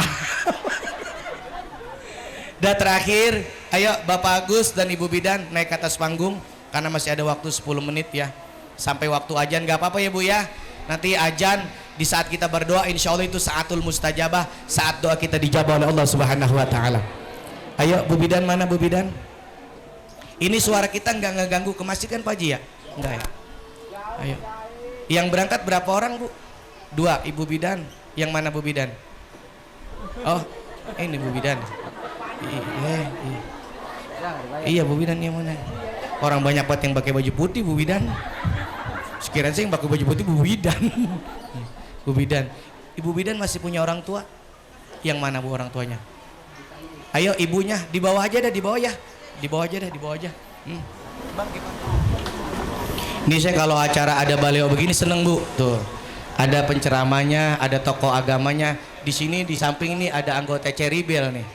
B: Dan terakhir, ayo Bapak Agus dan Ibu Bidan naik ke atas panggung karena masih ada waktu 10 menit ya, sampai waktu ajan. Gak apa-apa ya Bu ya, nanti ajan di saat kita berdoa insya Allah itu saatul mustajabah, saat doa kita dijabah oleh Allah Subhanahu wa ta'ala. Ayo Bu Bidan, mana Bu Bidan? Ini suara kita nggak ngeganggu ke masjid kan Pak Haji ya? Enggak ya? Ayo. Yang berangkat berapa orang Bu? 2, Ibu Bidan. Yang mana Bu Bidan? Oh, ini Bu Bidan. Iya Bu Bidan yang mana? Orang banyak banget yang pakai baju putih Bu Bidan. Sekiranya saya yang pakai baju putih Bu Bidan. Bu Bidan. Ibu Bidan masih punya orang tua? Yang mana Bu orang tuanya? Ayo ibunya di bawah aja dah, di bawah ya. Di bawah aja dah, di bawah aja. Bang gimana? Ini saya kalau acara ada baleo begini seneng Bu. Tuh. Ada penceramanya, ada tokoh agamanya. Di sini di samping ini ada anggota Ceribel nih.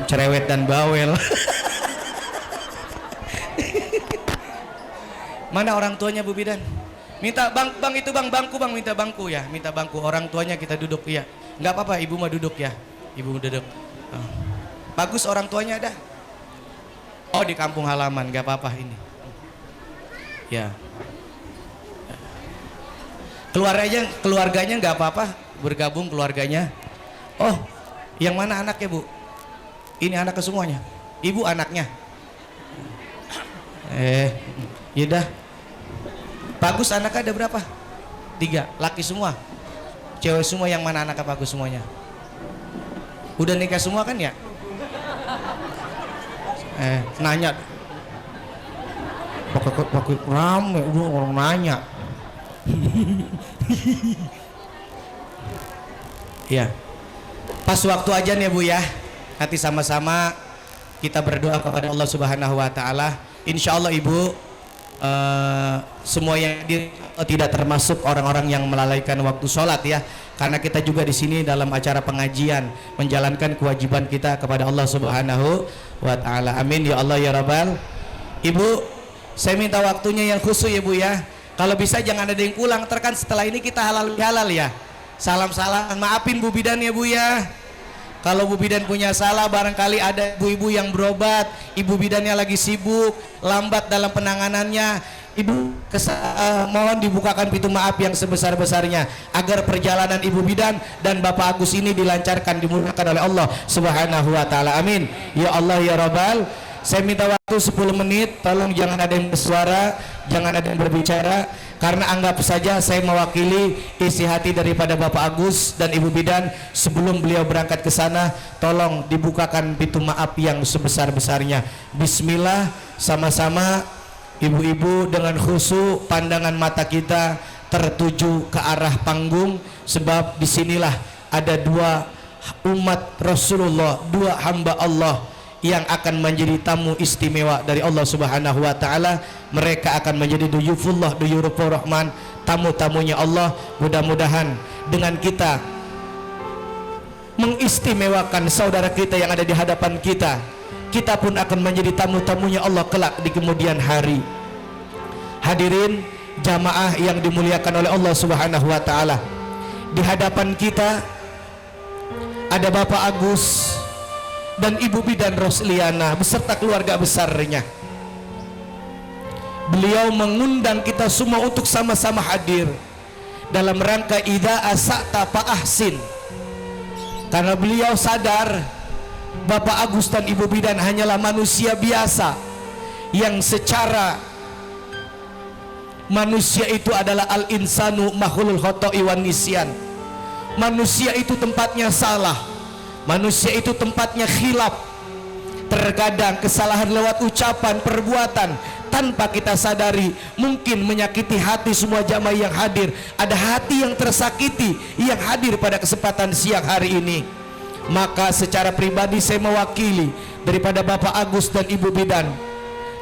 B: Cerewet dan bawel. Mana orang tuanya Bu Bidan? Minta bang itu bangku bang, minta bangku ya, minta bangku. Orang tuanya kita duduk ya. Nggak apa-apa, ibu mah duduk ya. Ibu duduk. Bagus orang tuanya ada. Oh di kampung halaman, nggak apa-apa ini. Ya. Keluarganya nggak apa-apa, bergabung keluarganya. Oh, yang mana anaknya Bu? Ini anaknya semuanya. Ibu anaknya. Yaudah. Bagus anaknya ada berapa? 3, laki semua. Cewek semua, yang mana anaknya bagus semuanya? Udah nikah semua kan ya? Nanya. Pakai rame, udah orang nanya. Ya. Pas waktu ajan ya Bu ya. Nanti sama-sama kita berdoa kepada Allah Subhanahu wa taala. Insyaallah Ibu semua yang tidak termasuk orang-orang yang melalaikan waktu sholat ya, karena kita juga di sini dalam acara pengajian menjalankan kewajiban kita kepada Allah Subhanahu wa taala. Amin ya Allah ya Rabbal. Ibu, saya minta waktunya yang khusus ya Bu ya. Kalau bisa jangan ada yang pulang, terkan setelah ini kita halal ya. Salam-salam, maafin Bu Bidan ya Bu ya. Kalau Bu Bidan punya salah, barangkali ada ibu-ibu yang berobat, Ibu Bidannya lagi sibuk, lambat dalam penanganannya, Ibu mohon dibukakan pintu maaf yang sebesar-besarnya agar perjalanan Ibu Bidan dan Bapak Agus ini dilancarkan, dimudahkan oleh Allah Subhanahu wa taala. Amin. Ya Allah ya Rabbal. Saya minta waktu 10 menit, tolong jangan ada yang bersuara, jangan ada yang berbicara, karena anggap saja saya mewakili isi hati daripada Bapak Agus dan Ibu Bidan. Sebelum beliau berangkat ke sana, tolong dibukakan pintu maaf yang sebesar-besarnya. Bismillah, sama-sama ibu-ibu dengan khusyuk pandangan mata kita tertuju ke arah panggung, sebab disinilah ada 2 umat Rasulullah, 2 hamba Allah yang akan menjadi tamu istimewa dari Allah Subhanahu wa taala. Mereka akan menjadi duyufullah, duyurufur rahman, tamu-tamunya Allah. Mudah-mudahan dengan kita mengistimewakan saudara kita yang ada di hadapan kita, kita pun akan menjadi tamu-tamunya Allah kelak di kemudian hari. Hadirin jamaah yang dimuliakan oleh Allah Subhanahu wa taala, di hadapan kita ada Bapak Agus dan Ibu Bidan Rosliana beserta keluarga besarnya. Beliau mengundang kita semua untuk sama-sama hadir dalam rangka idza asa'ta fa ahsin, karena beliau sadar Bapak Agus dan Ibu Bidan hanyalah manusia biasa yang secara manusia itu adalah al-insanu mahulul khoto'i wan nisyan. Manusia itu tempatnya salah, manusia itu tempatnya khilaf. Terkadang kesalahan lewat ucapan, perbuatan tanpa kita sadari mungkin menyakiti hati semua jamaah yang hadir. Ada hati yang tersakiti yang hadir pada kesempatan siang hari ini. Maka secara pribadi saya mewakili daripada Bapak Agus dan Ibu Bidan,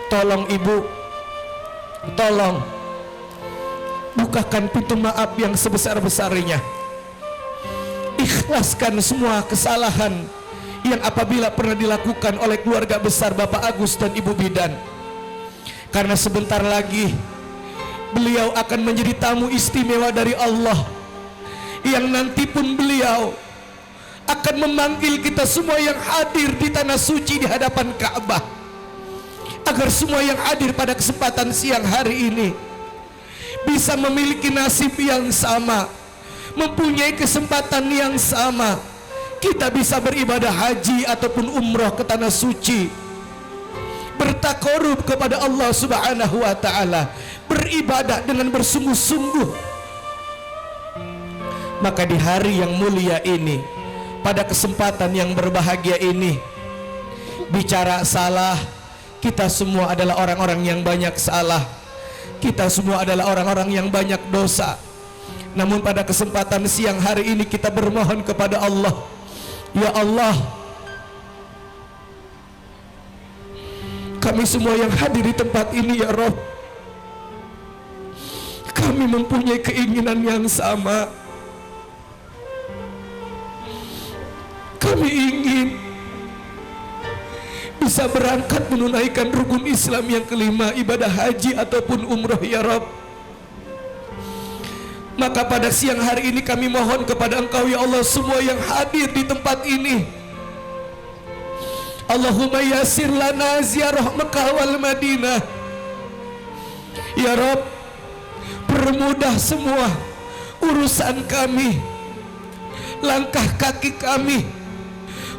B: tolong Ibu, tolong bukakan pintu maaf yang sebesar-besarnya. Ikhlaskan semua kesalahan yang apabila pernah dilakukan oleh keluarga besar Bapak Agus dan Ibu Bidan, karena sebentar lagi beliau akan menjadi tamu istimewa dari Allah, yang nanti pun beliau akan memanggil kita semua yang hadir di tanah suci di hadapan Ka'bah, agar semua yang hadir pada kesempatan siang hari ini bisa memiliki nasib yang sama, mempunyai kesempatan yang sama. kita bisa beribadah haji ataupun umrah ke tanah suci, bertakarub kepada Allah Subhanahu wa taala, beribadah dengan bersungguh-sungguh. Maka di hari yang mulia ini, pada kesempatan yang berbahagia ini, bicara salah, kita semua adalah orang-orang yang banyak salah, kita semua adalah orang-orang yang banyak dosa. Namun pada kesempatan siang hari ini kita bermohon kepada Allah, ya Allah, kami semua yang hadir di tempat ini ya Rabb, kami mempunyai keinginan yang sama. Kami ingin bisa berangkat menunaikan rukun Islam yang kelima, ibadah haji ataupun umrah ya Rabb. Maka pada siang hari ini kami mohon kepada Engkau ya Allah, semua yang hadir di tempat ini, Allahumma yassir lana ziarah Mekah wal Madinah ya Rabb. Permudah semua urusan kami, langkah kaki kami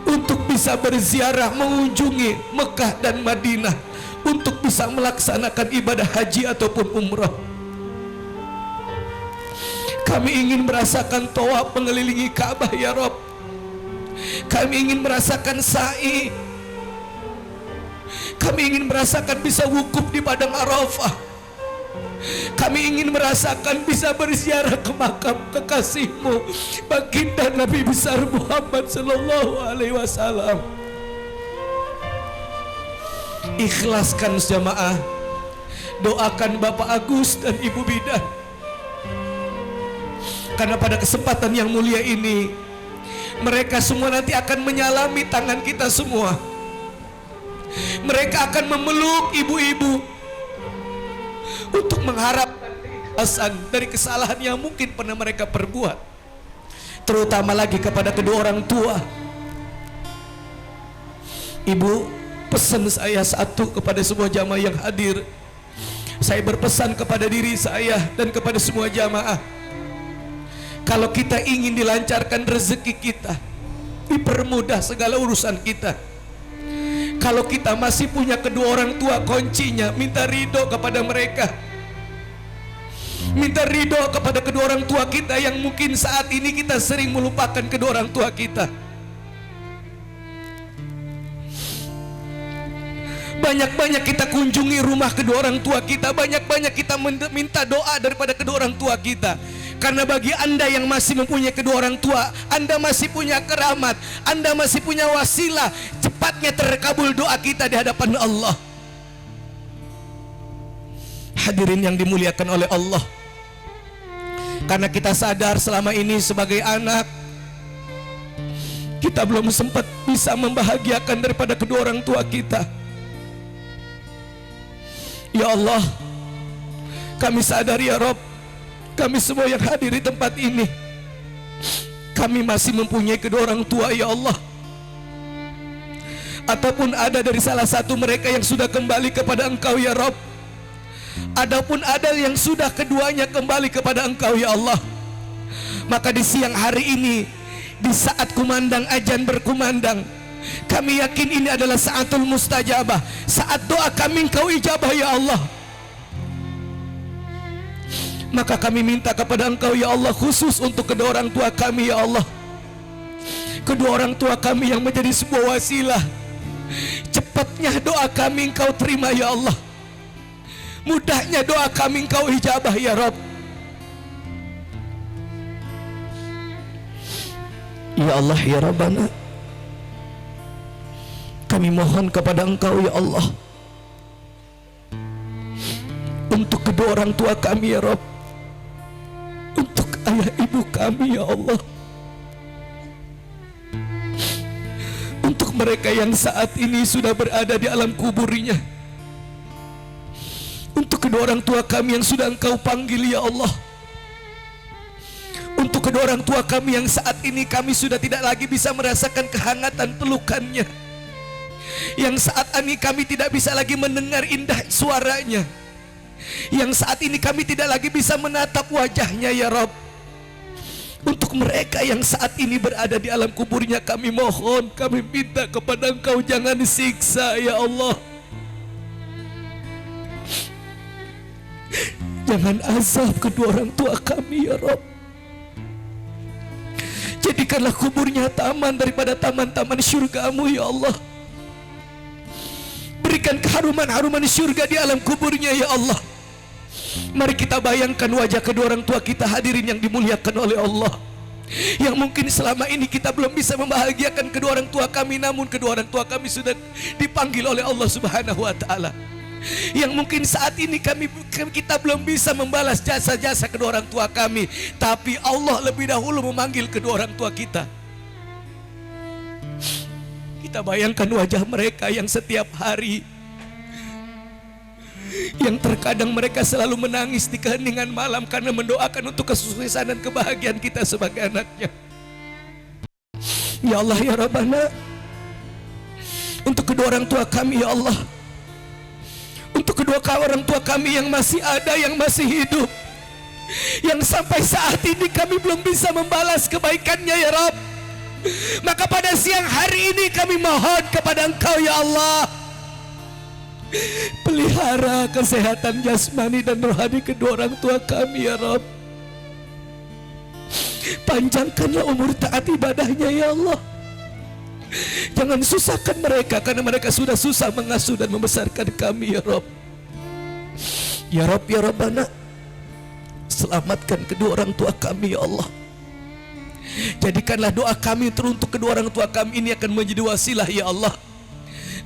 B: untuk bisa berziarah mengunjungi Mekah dan Madinah, untuk bisa melaksanakan ibadah haji ataupun umrah. Kami ingin merasakan tawaf mengelilingi Ka'bah ya Rabb. Kami ingin merasakan sa'i. Kami ingin merasakan bisa wukuf di padang Arafah. Kami ingin merasakan bisa berziarah ke makam kekasihmu, baginda Nabi besar Muhammad sallallahu alaihi wasallam. Ikhlaskan jamaah, doakan Bapak Agus dan Ibu Bidan, karena pada kesempatan yang mulia ini mereka semua nanti akan menyalami tangan kita semua. Mereka akan memeluk ibu-ibu untuk mengharapkan keikhlasan dari kesalahan yang mungkin pernah mereka perbuat, terutama lagi kepada kedua orang tua. Ibu, pesan saya satu kepada semua jamaah yang hadir. Saya berpesan kepada diri saya dan kepada semua jamaah, kalau kita ingin dilancarkan rezeki kita, dipermudah segala urusan kita, kalau kita masih punya kedua orang tua, kuncinya minta ridho kepada mereka. Minta ridho kepada kedua orang tua kita yang mungkin saat ini kita sering melupakan kedua orang tua kita. Banyak-banyak kita kunjungi rumah kedua orang tua kita, banyak-banyak kita minta doa daripada kedua orang tua kita. Karena bagi Anda yang masih mempunyai kedua orang tua, Anda masih punya keramat, Anda masih punya wasilah, cepatnya terkabul doa kita di hadapan Allah. Hadirin yang dimuliakan oleh Allah, karena kita sadar selama ini sebagai anak, kita belum sempat bisa membahagiakan daripada kedua orang tua kita. Ya Allah, kami sadar ya Rabb, kami semua yang hadir di tempat ini, kami masih mempunyai kedua orang tua ya Allah. Ataupun ada dari salah satu mereka yang sudah kembali kepada Engkau ya Rabb, adapun ada yang sudah keduanya kembali kepada Engkau ya Allah. Maka di siang hari ini, di saat kumandang azan berkumandang, kami yakin ini adalah saatul mustajabah, saat doa kami Engkau ijabah ya Allah. Maka kami minta kepada Engkau ya Allah, khusus untuk kedua orang tua kami ya Allah, kedua orang tua kami yang menjadi sebuah wasilah, cepatnya doa kami Engkau terima ya Allah, mudahnya doa kami Engkau ijabah ya Rabb. Ya Allah ya Rabbana, kami mohon kepada Engkau ya Allah, untuk kedua orang tua kami ya Rabb, untuk ayah ibu kami ya Allah, untuk mereka yang saat ini sudah berada di alam kuburnya, untuk kedua orang tua kami yang sudah Engkau panggil ya Allah, untuk kedua orang tua kami yang saat ini kami sudah tidak lagi bisa merasakan kehangatan pelukannya, yang saat ini kami tidak bisa lagi mendengar indah suaranya, yang saat ini kami tidak lagi bisa menatap wajahnya ya Rabb. Untuk mereka yang saat ini berada di alam kuburnya, kami mohon, kami minta kepada Engkau, jangan siksa ya Allah. Jangan azab kedua orang tua kami ya Rabb. Jadikanlah kuburnya taman daripada taman-taman syurga-Mu ya Allah. Berikan keharuman-haruman syurga di alam kuburnya ya Allah. Mari kita bayangkan wajah kedua orang tua kita hadirin yang dimuliakan oleh Allah, yang mungkin selama ini kita belum bisa membahagiakan kedua orang tua kami, namun kedua orang tua kami sudah dipanggil oleh Allah Subhanahu wa Ta'ala. Yang mungkin saat ini kita belum bisa membalas jasa-jasa kedua orang tua kami, tapi Allah lebih dahulu memanggil kedua orang tua kita. Kita bayangkan wajah mereka yang setiap hari, yang terkadang mereka selalu menangis di keheningan malam karena mendoakan untuk kesuksesan dan kebahagiaan kita sebagai anaknya. Ya Allah ya Rabbana, untuk kedua orang tua kami ya Allah, untuk kedua orang tua kami yang masih ada, yang masih hidup, yang sampai saat ini kami belum bisa membalas kebaikannya ya Rabb, maka pada siang hari ini kami mohon kepada Engkau ya Allah, pelihara kesehatan jasmani dan rohani kedua orang tua kami ya Rabb. Panjangkanlah umur taat ibadahnya ya Allah. Jangan susahkan mereka, karena mereka sudah susah mengasuh dan membesarkan kami ya Rabb. Ya Rabb ya Rabbana, selamatkan kedua orang tua kami ya Allah. Jadikanlah doa kami teruntuk kedua orang tua kami ini akan menjadi wasilah ya Allah.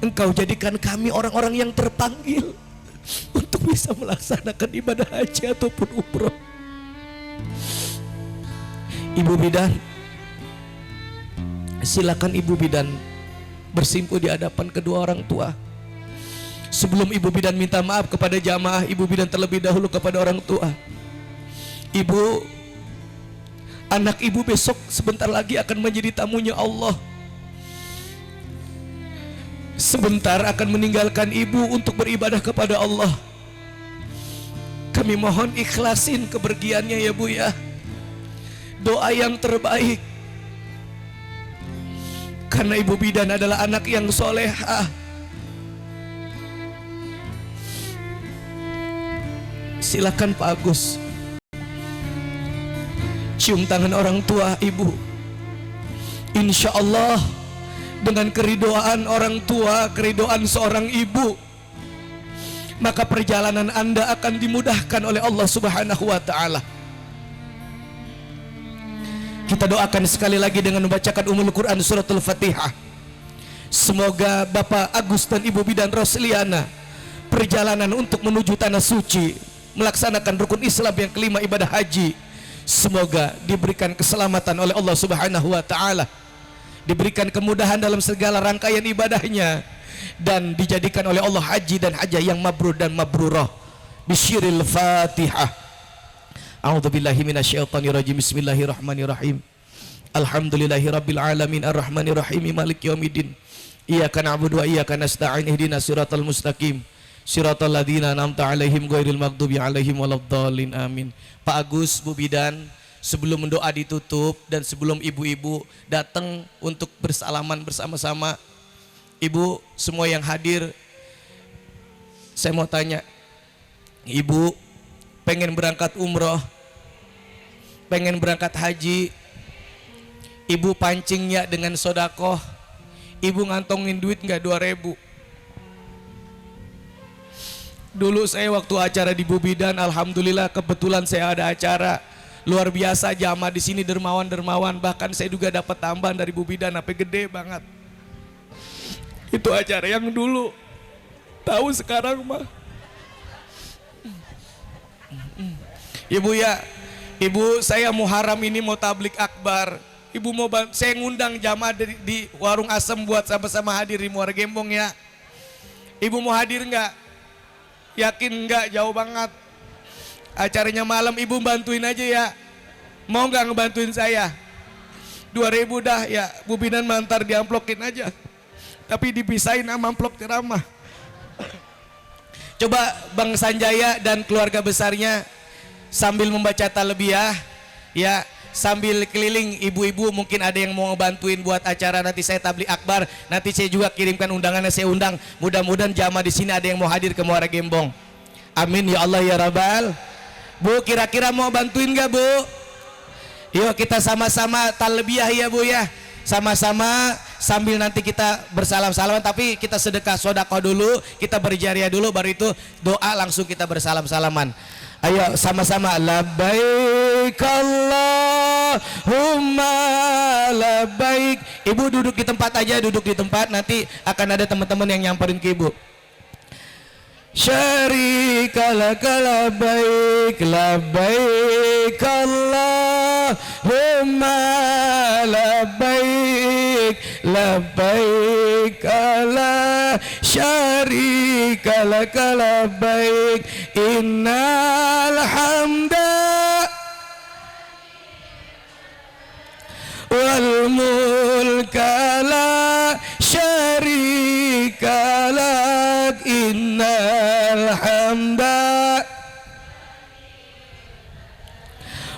B: Engkau jadikan kami orang-orang yang terpanggil untuk bisa melaksanakan ibadah haji ataupun umroh. Ibu bidan, silakan Ibu bidan bersimpuh di hadapan kedua orang tua. Sebelum Ibu bidan minta maaf kepada jamaah, Ibu bidan terlebih dahulu kepada orang tua. Ibu, anak Ibu besok sebentar lagi akan menjadi tamunya Allah. Sebentar akan meninggalkan Ibu untuk beribadah kepada Allah. Kami mohon ikhlasin kepergiannya ya Bu ya. Doa yang terbaik, karena Ibu bidan adalah anak yang solehah. Silakan Pak Agus, cium tangan orang tua Ibu. Insya Allah dengan keridoan orang tua, keridoan seorang ibu, maka perjalanan Anda akan dimudahkan oleh Allah Subhanahu wa Ta'ala. Kita doakan sekali lagi dengan membacakan Ummul Quran suratul Fatihah. Semoga Bapak Agus dan Ibu bidan Rosliana perjalanan untuk menuju tanah suci, melaksanakan rukun Islam yang kelima, ibadah haji, semoga diberikan keselamatan oleh Allah Subhanahu wa Ta'ala, diberikan kemudahan dalam segala rangkaian ibadahnya, dan dijadikan oleh Allah haji dan hajah yang mabrur dan mabrurah. Bisyiril Fatihah. A'udzubillahi minasyaitonirrajim. Bismillahirrahmanirrahim. Alhamdulillahirabbil alamin arrahmanir rahim maliki yaumiddin. Iyyaka na'budu wa iyyaka nasta'in ihdinas siratal mustaqim siratal ladzina an'amta 'alaihim ghairil maghdubi 'alaihim waladdallin. Amin. Pak Agus, Bu bidan, sebelum doa ditutup dan sebelum ibu-ibu datang untuk bersalaman bersama-sama, Ibu semua yang hadir, saya mau tanya, Ibu pengen berangkat umroh, pengen berangkat haji, Ibu pancing ya dengan sodakoh, Ibu ngantongin duit nggak 2.000? Dulu saya waktu acara di Bu bidan, alhamdulillah kebetulan saya ada acara luar biasa, jamaah di sini dermawan, bahkan saya juga dapat tambahan dari Bu bidan, apa gede banget. Itu acara yang dulu, tahu sekarang mah. Ibu ya, Ibu saya Muharram ini mau tablik akbar. Ibu mau saya ngundang jamaah di warung asem buat sama-sama hadir di Muara Gembong ya. Ibu mau hadir nggak? Yakin nggak? Jauh banget. Acaranya malam, Ibu bantuin aja ya. Mau nggak ngebantuin saya? 2.000 dah ya. Bu bidan mantar diamplokin aja. Tapi dipisahin sama amplop ceramah. Coba Bang Sanjaya dan keluarga besarnya sambil membaca talbiyah ya, sambil keliling ibu-ibu, mungkin ada yang mau ngebantuin buat acara nanti saya tabligh akbar, nanti saya juga kirimkan undangannya, saya undang, mudah-mudahan jamaah di sini ada yang mau hadir ke Muara Gembong. Amin ya Allah ya Rabbal. Bu, kira-kira mau bantuin gak Bu? Yuk kita sama-sama talbiyah ya Bu ya, sama-sama sambil nanti kita bersalam-salaman, tapi kita sedekah sodako dulu, kita berjariah dulu, baru itu doa langsung kita bersalam-salaman. Ayo sama-sama, labbaik Allahumma labbaik. Ibu duduk di tempat aja, duduk di tempat, nanti akan ada teman-teman yang nyamperin ke ibu. Syarika laka labbaik, labbaik Allahumma labbaik, labbaik la syarika laka labbaik, innal hamda wal mulka la syarika lak, innal hamda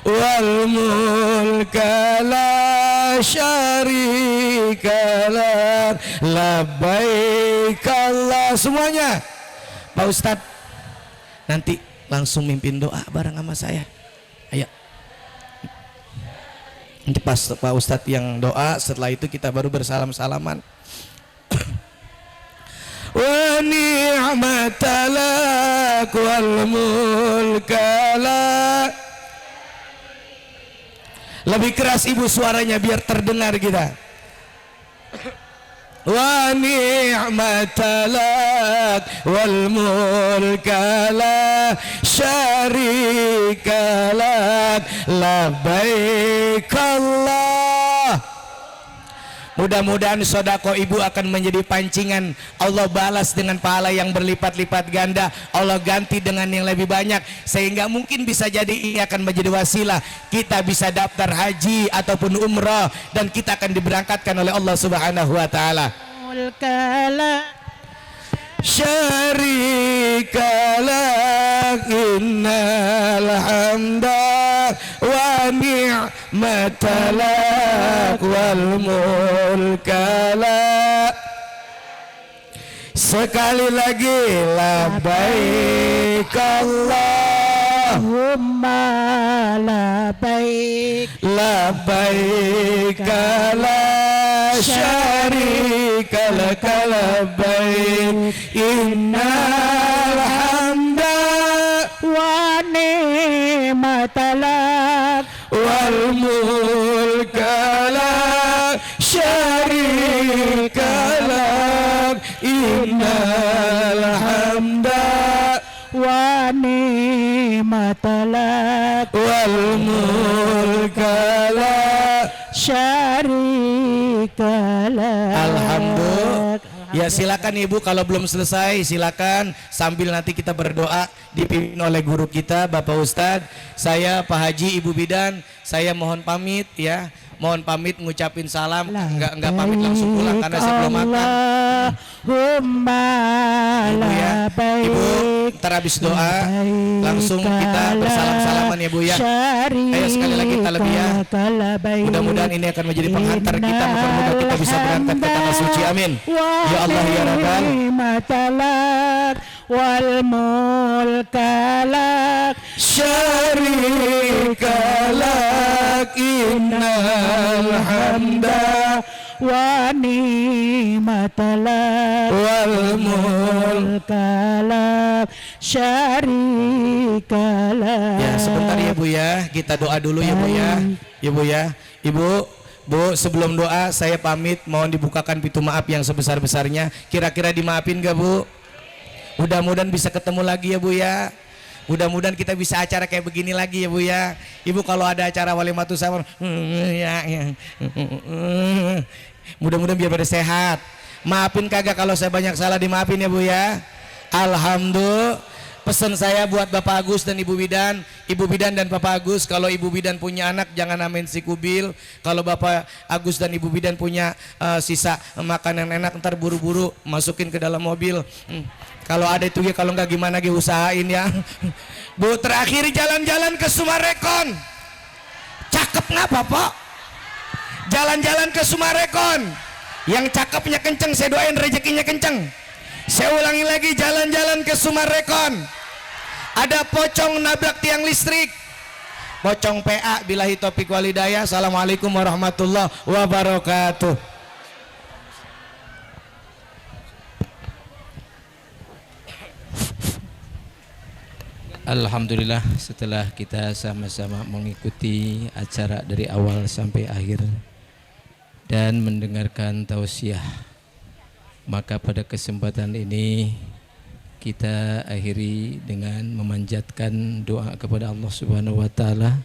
B: wal mulka la syarika lak, labbaik Allah. Semuanya Pak Ustadz nanti langsung mimpin doa bareng sama saya. Ayo nanti pas Pak Ustadz yang doa, setelah itu kita baru bersalam-salaman. Wa ni'matalak wal mulkalak. Lebih keras ibu suaranya biar terdengar kita. Wa ni'matalak wal mulkalak syarikalak, labbaik Allah. Mudah-mudahan sodako ibu akan menjadi pancingan, Allah balas dengan pahala yang berlipat-lipat ganda, Allah ganti dengan yang lebih banyak, sehingga mungkin bisa jadi ini akan menjadi wasilah kita bisa daftar haji ataupun umrah, dan kita akan diberangkatkan oleh Allah Subhanahu wa taala. Syarikalak, innal hamda wa ni'matalak wal mulkalak. Sekali lagi, labbaik Allahumma labbaik, labbaik la syarika lak labbaik, innal hamda
C: wa ni'matalak
B: wal mulka la syarika lak, innal hamda
C: wa ni'matalak
B: wal mulka la
C: syarikalak.
B: Alhamdulillah. Ya silakan ibu, kalau belum selesai silakan sambil nanti kita berdoa dipimpin oleh guru kita Bapak Ustadz. Saya Pak Haji, Ibu Bidan, saya mohon pamit ya. Mohon pamit ngucapin salam, enggak pamit langsung pulang karena saya belum makan. Ibu ya, Ibu ntar habis doa langsung kita bersalam-salaman ya Bu ya. Ayo sekali lagi talbiyah. Mudah-mudahan ini akan menjadi penghantar kita, mudah-mudahan kita bisa berangkat ke tanah suci, amin. Ya Allah ya Rabbal.
C: Wal mulkalak
B: syarikalak, innal hamda
C: wa ni'matalak
B: wal
C: mulkalak syarikalak.
B: Ya sebentar ya Bu ya, kita doa dulu ya Bu ya. Ya Bu ya, Ibu, Bu, sebelum doa saya pamit, mohon dibukakan pintu maaf yang sebesar-besarnya. Kira-kira dimaafin gak Bu? Mudah-mudahan bisa ketemu lagi ya Bu ya. Mudah-mudahan kita bisa acara kayak begini lagi ya Bu ya. Ibu kalau ada acara walimatus salam, mudah-mudahan biar pada sehat. Maafin kagak kalau saya banyak salah, dimaafin ya Bu ya. Alhamdulillah. Pesan saya buat Bapak Agus dan Ibu Bidan, Ibu Bidan dan Bapak Agus, kalau Ibu Bidan punya anak jangan namain si Kubil. Kalau Bapak Agus dan Ibu Bidan punya sisa makanan enak, ntar buru-buru masukin ke dalam mobil. Kalau ada itu ya, kalau nggak gimana usahain ya. Bu, terakhir jalan-jalan ke Sumarekon. Cak cakep nggak Bapak? Jalan-jalan ke Sumarekon, yang cakepnya kenceng saya doain rezekinya kenceng. Saya ulangi lagi, jalan-jalan ke Sumarekon, ada pocong nabrak tiang listrik, pocong PA. Billahi taufiq wal hidayah. Assalamualaikum warahmatullahi wabarakatuh.
D: Alhamdulillah, setelah kita sama-sama mengikuti acara dari awal sampai akhir dan mendengarkan tausiah, maka pada kesempatan ini kita akhiri dengan memanjatkan doa kepada Allah Subhanahu wa taala.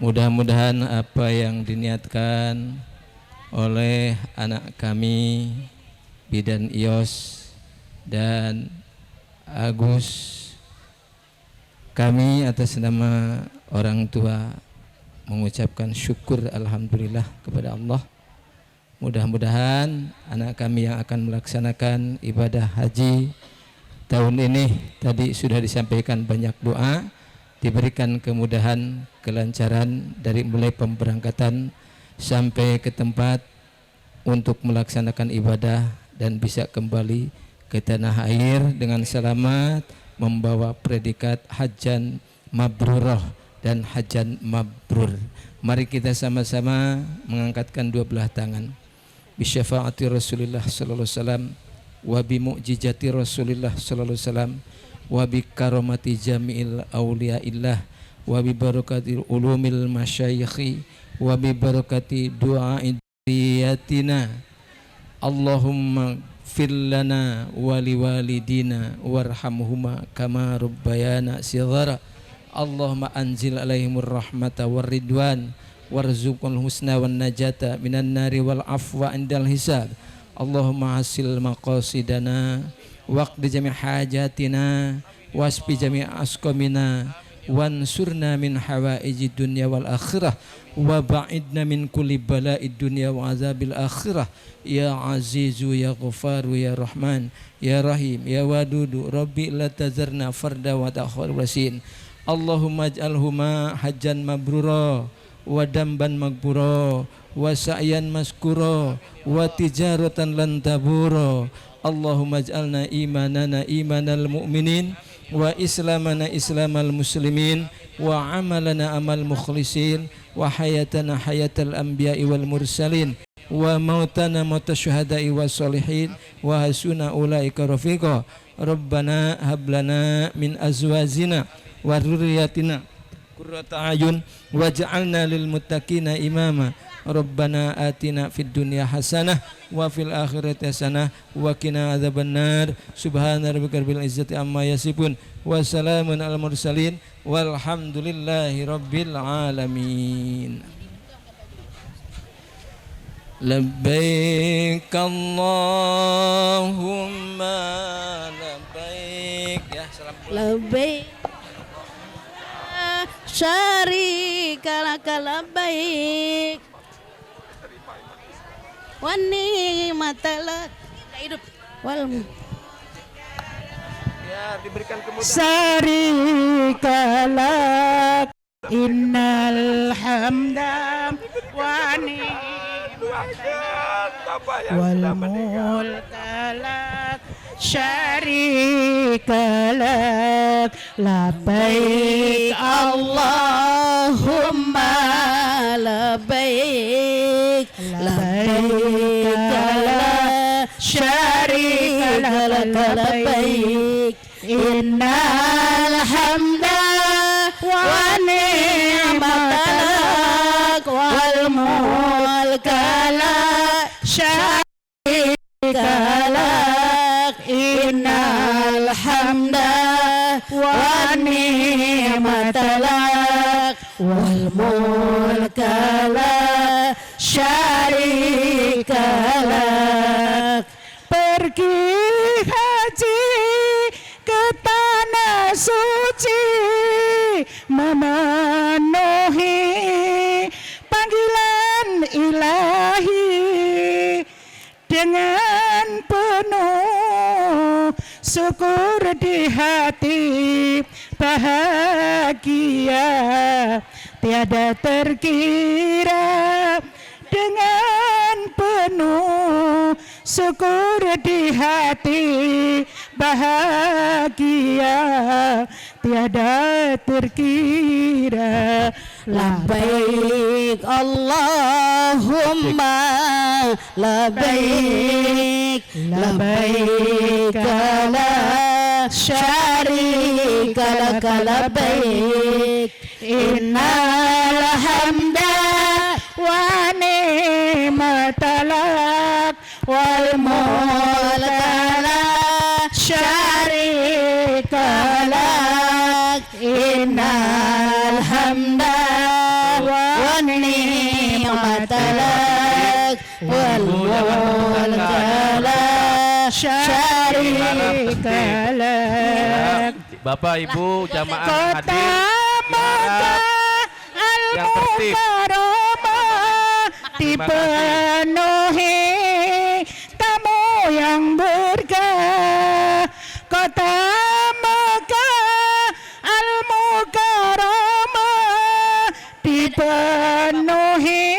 D: Mudah-mudahan apa yang diniatkan oleh anak kami Bidan Ios dan Agus, kami atas nama orang tua mengucapkan syukur alhamdulillah kepada Allah. Mudah-mudahan anak kami yang akan melaksanakan ibadah haji tahun ini, tadi sudah disampaikan banyak doa, diberikan kemudahan, kelancaran dari mulai pemberangkatan sampai ke tempat untuk melaksanakan ibadah dan bisa kembali ke tanah air dengan selamat, membawa predikat hajan mabrurah dan hajan mabrur. Mari kita sama-sama mengangkatkan dua belah tangan. Bisyafaati Rasulullah sallallahu alaihi wasallam wa bi mu'jizati Rasulullah sallallahu alaihi wasallam wa bi karamati jami'il auliyaillah wa bi barakatil ulumil masyayikhi wa bi barakati du'aiyatina. Allahumma fir lana wa liwalidina warhamhuma kama rabbayana shighara. Allahumma anzil alaihimur rahmata war ridwan warzuqul husna wan najata minan nari wal afwa indal hisab. Allahumma hasil maqasidana waqdi jami' hajatina waspi jami' asqamina wansurna min hawaijid dunya wal akhirah wa ba'idna min kulli bala'id dunya wa azabil akhirah. Ya Azizu ya Ghafaru ya Rahman ya Rahim ya Wadudu Rabbi la tazarna farda wa ta'khir wasin. Allahumma ij'alhuma hajjan mabrura wa damban maghfura wa sa'yan maskura wa tijaratan lan tabura. Allahumma ij'alna imanana imanal mu'minin wa islamana islamal muslimin wa amalana amal mukhlisin wa hayatana hayatal anbiya'i wal mursalin wa mautana mauta syuhada'i wa salihin wa hasuna ulaika rafiqa. Rabbana hablana min azwajina wa dzurriyyatina qurrata ayun waj'alna lil muttaqina imama. Rabbana atina fid dunya hasanah wa fil akhirati hasanah wa qina adzabannar. Subhana rabbika rabbil izzati amma yasifun wa salamun alal mursalin walhamdulillahi rabbil alamin. Labbaik Allahumma labbaik. Ya, salam.
C: Labbaik syarika laka labbaik wa ni'matalak hidup wal
B: Ya, diberikan kemudahan.
C: syarika lak innal hamda wa ni'matalak wal mulka lak syarika lak labbaik Allahumma labbaik labbaik la syarika lak labbaik innal hamda wa ni'matalak wal mulka la syarika lak innal hamda wa ni'matalak wal mulka la syarika lak. Pergi haji ke tanah suci memenuhi panggilan ilahi dengan penuh syukur di hati, bahagia bahagia tiada terkira, dengan penuh syukur di hati, bahagia tiada terkira.
E: Labbaik Allahumma labbaik, labbaik la syarika lak labbaik, innal hamda
C: Wa ni'matalak wal mulka la syarika lak, innal hamda
E: wa ni'matalak wal mulka la
C: syarika lak.
F: Bapak Ibu jamaah
C: Kota
F: hadir
C: Mekah
F: yang tertib.
C: Al-Mukarramah dipenuhi tamu yang berkah. Kota Mekah Al-Mukarramah dipenuhi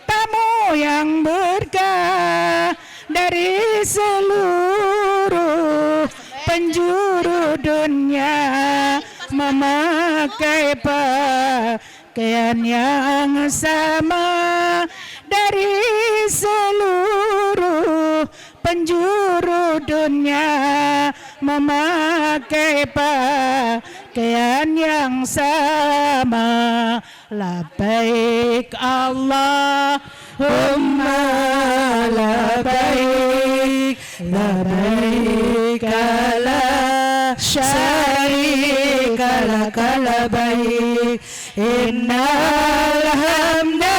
C: tamu yang berkah dari seluruh penjuru dunia, memakai pakaian yang sama. Dari seluruh penjuru dunia, memakai pakaian yang sama. Labbaik Allahumma labbaik, labbaik la syarika lak labbaik, innal hamda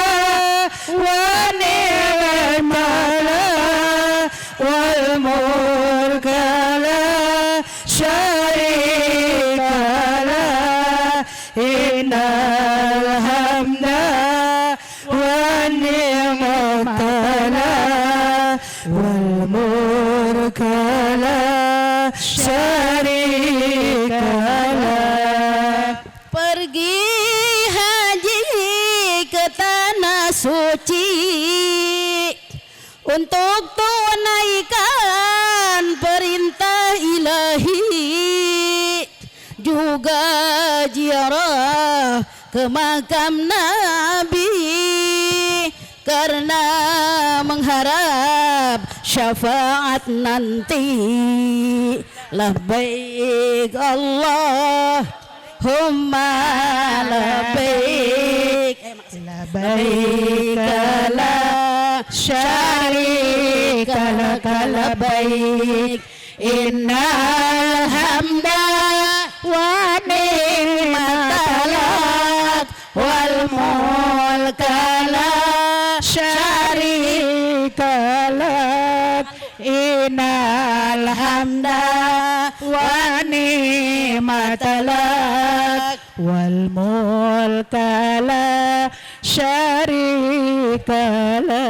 C: wa ni'matalak wal mulka la syarika lak, innal hamda wa ni'matalak wal mulka la syarika lak.
E: pergi haji ke tanah suci untuk tunaikan perintah ilahi, juga ziarah ke makam Nabi karena mengharap syafaat nanti. Labbaik Allahumma labbaik,
C: Labbaik la syarika lak labbaik, innal hamda wa ni'matalak wal mulka la syarika lak, innal hamda wa ni'matalak wal mulka la syarika lak.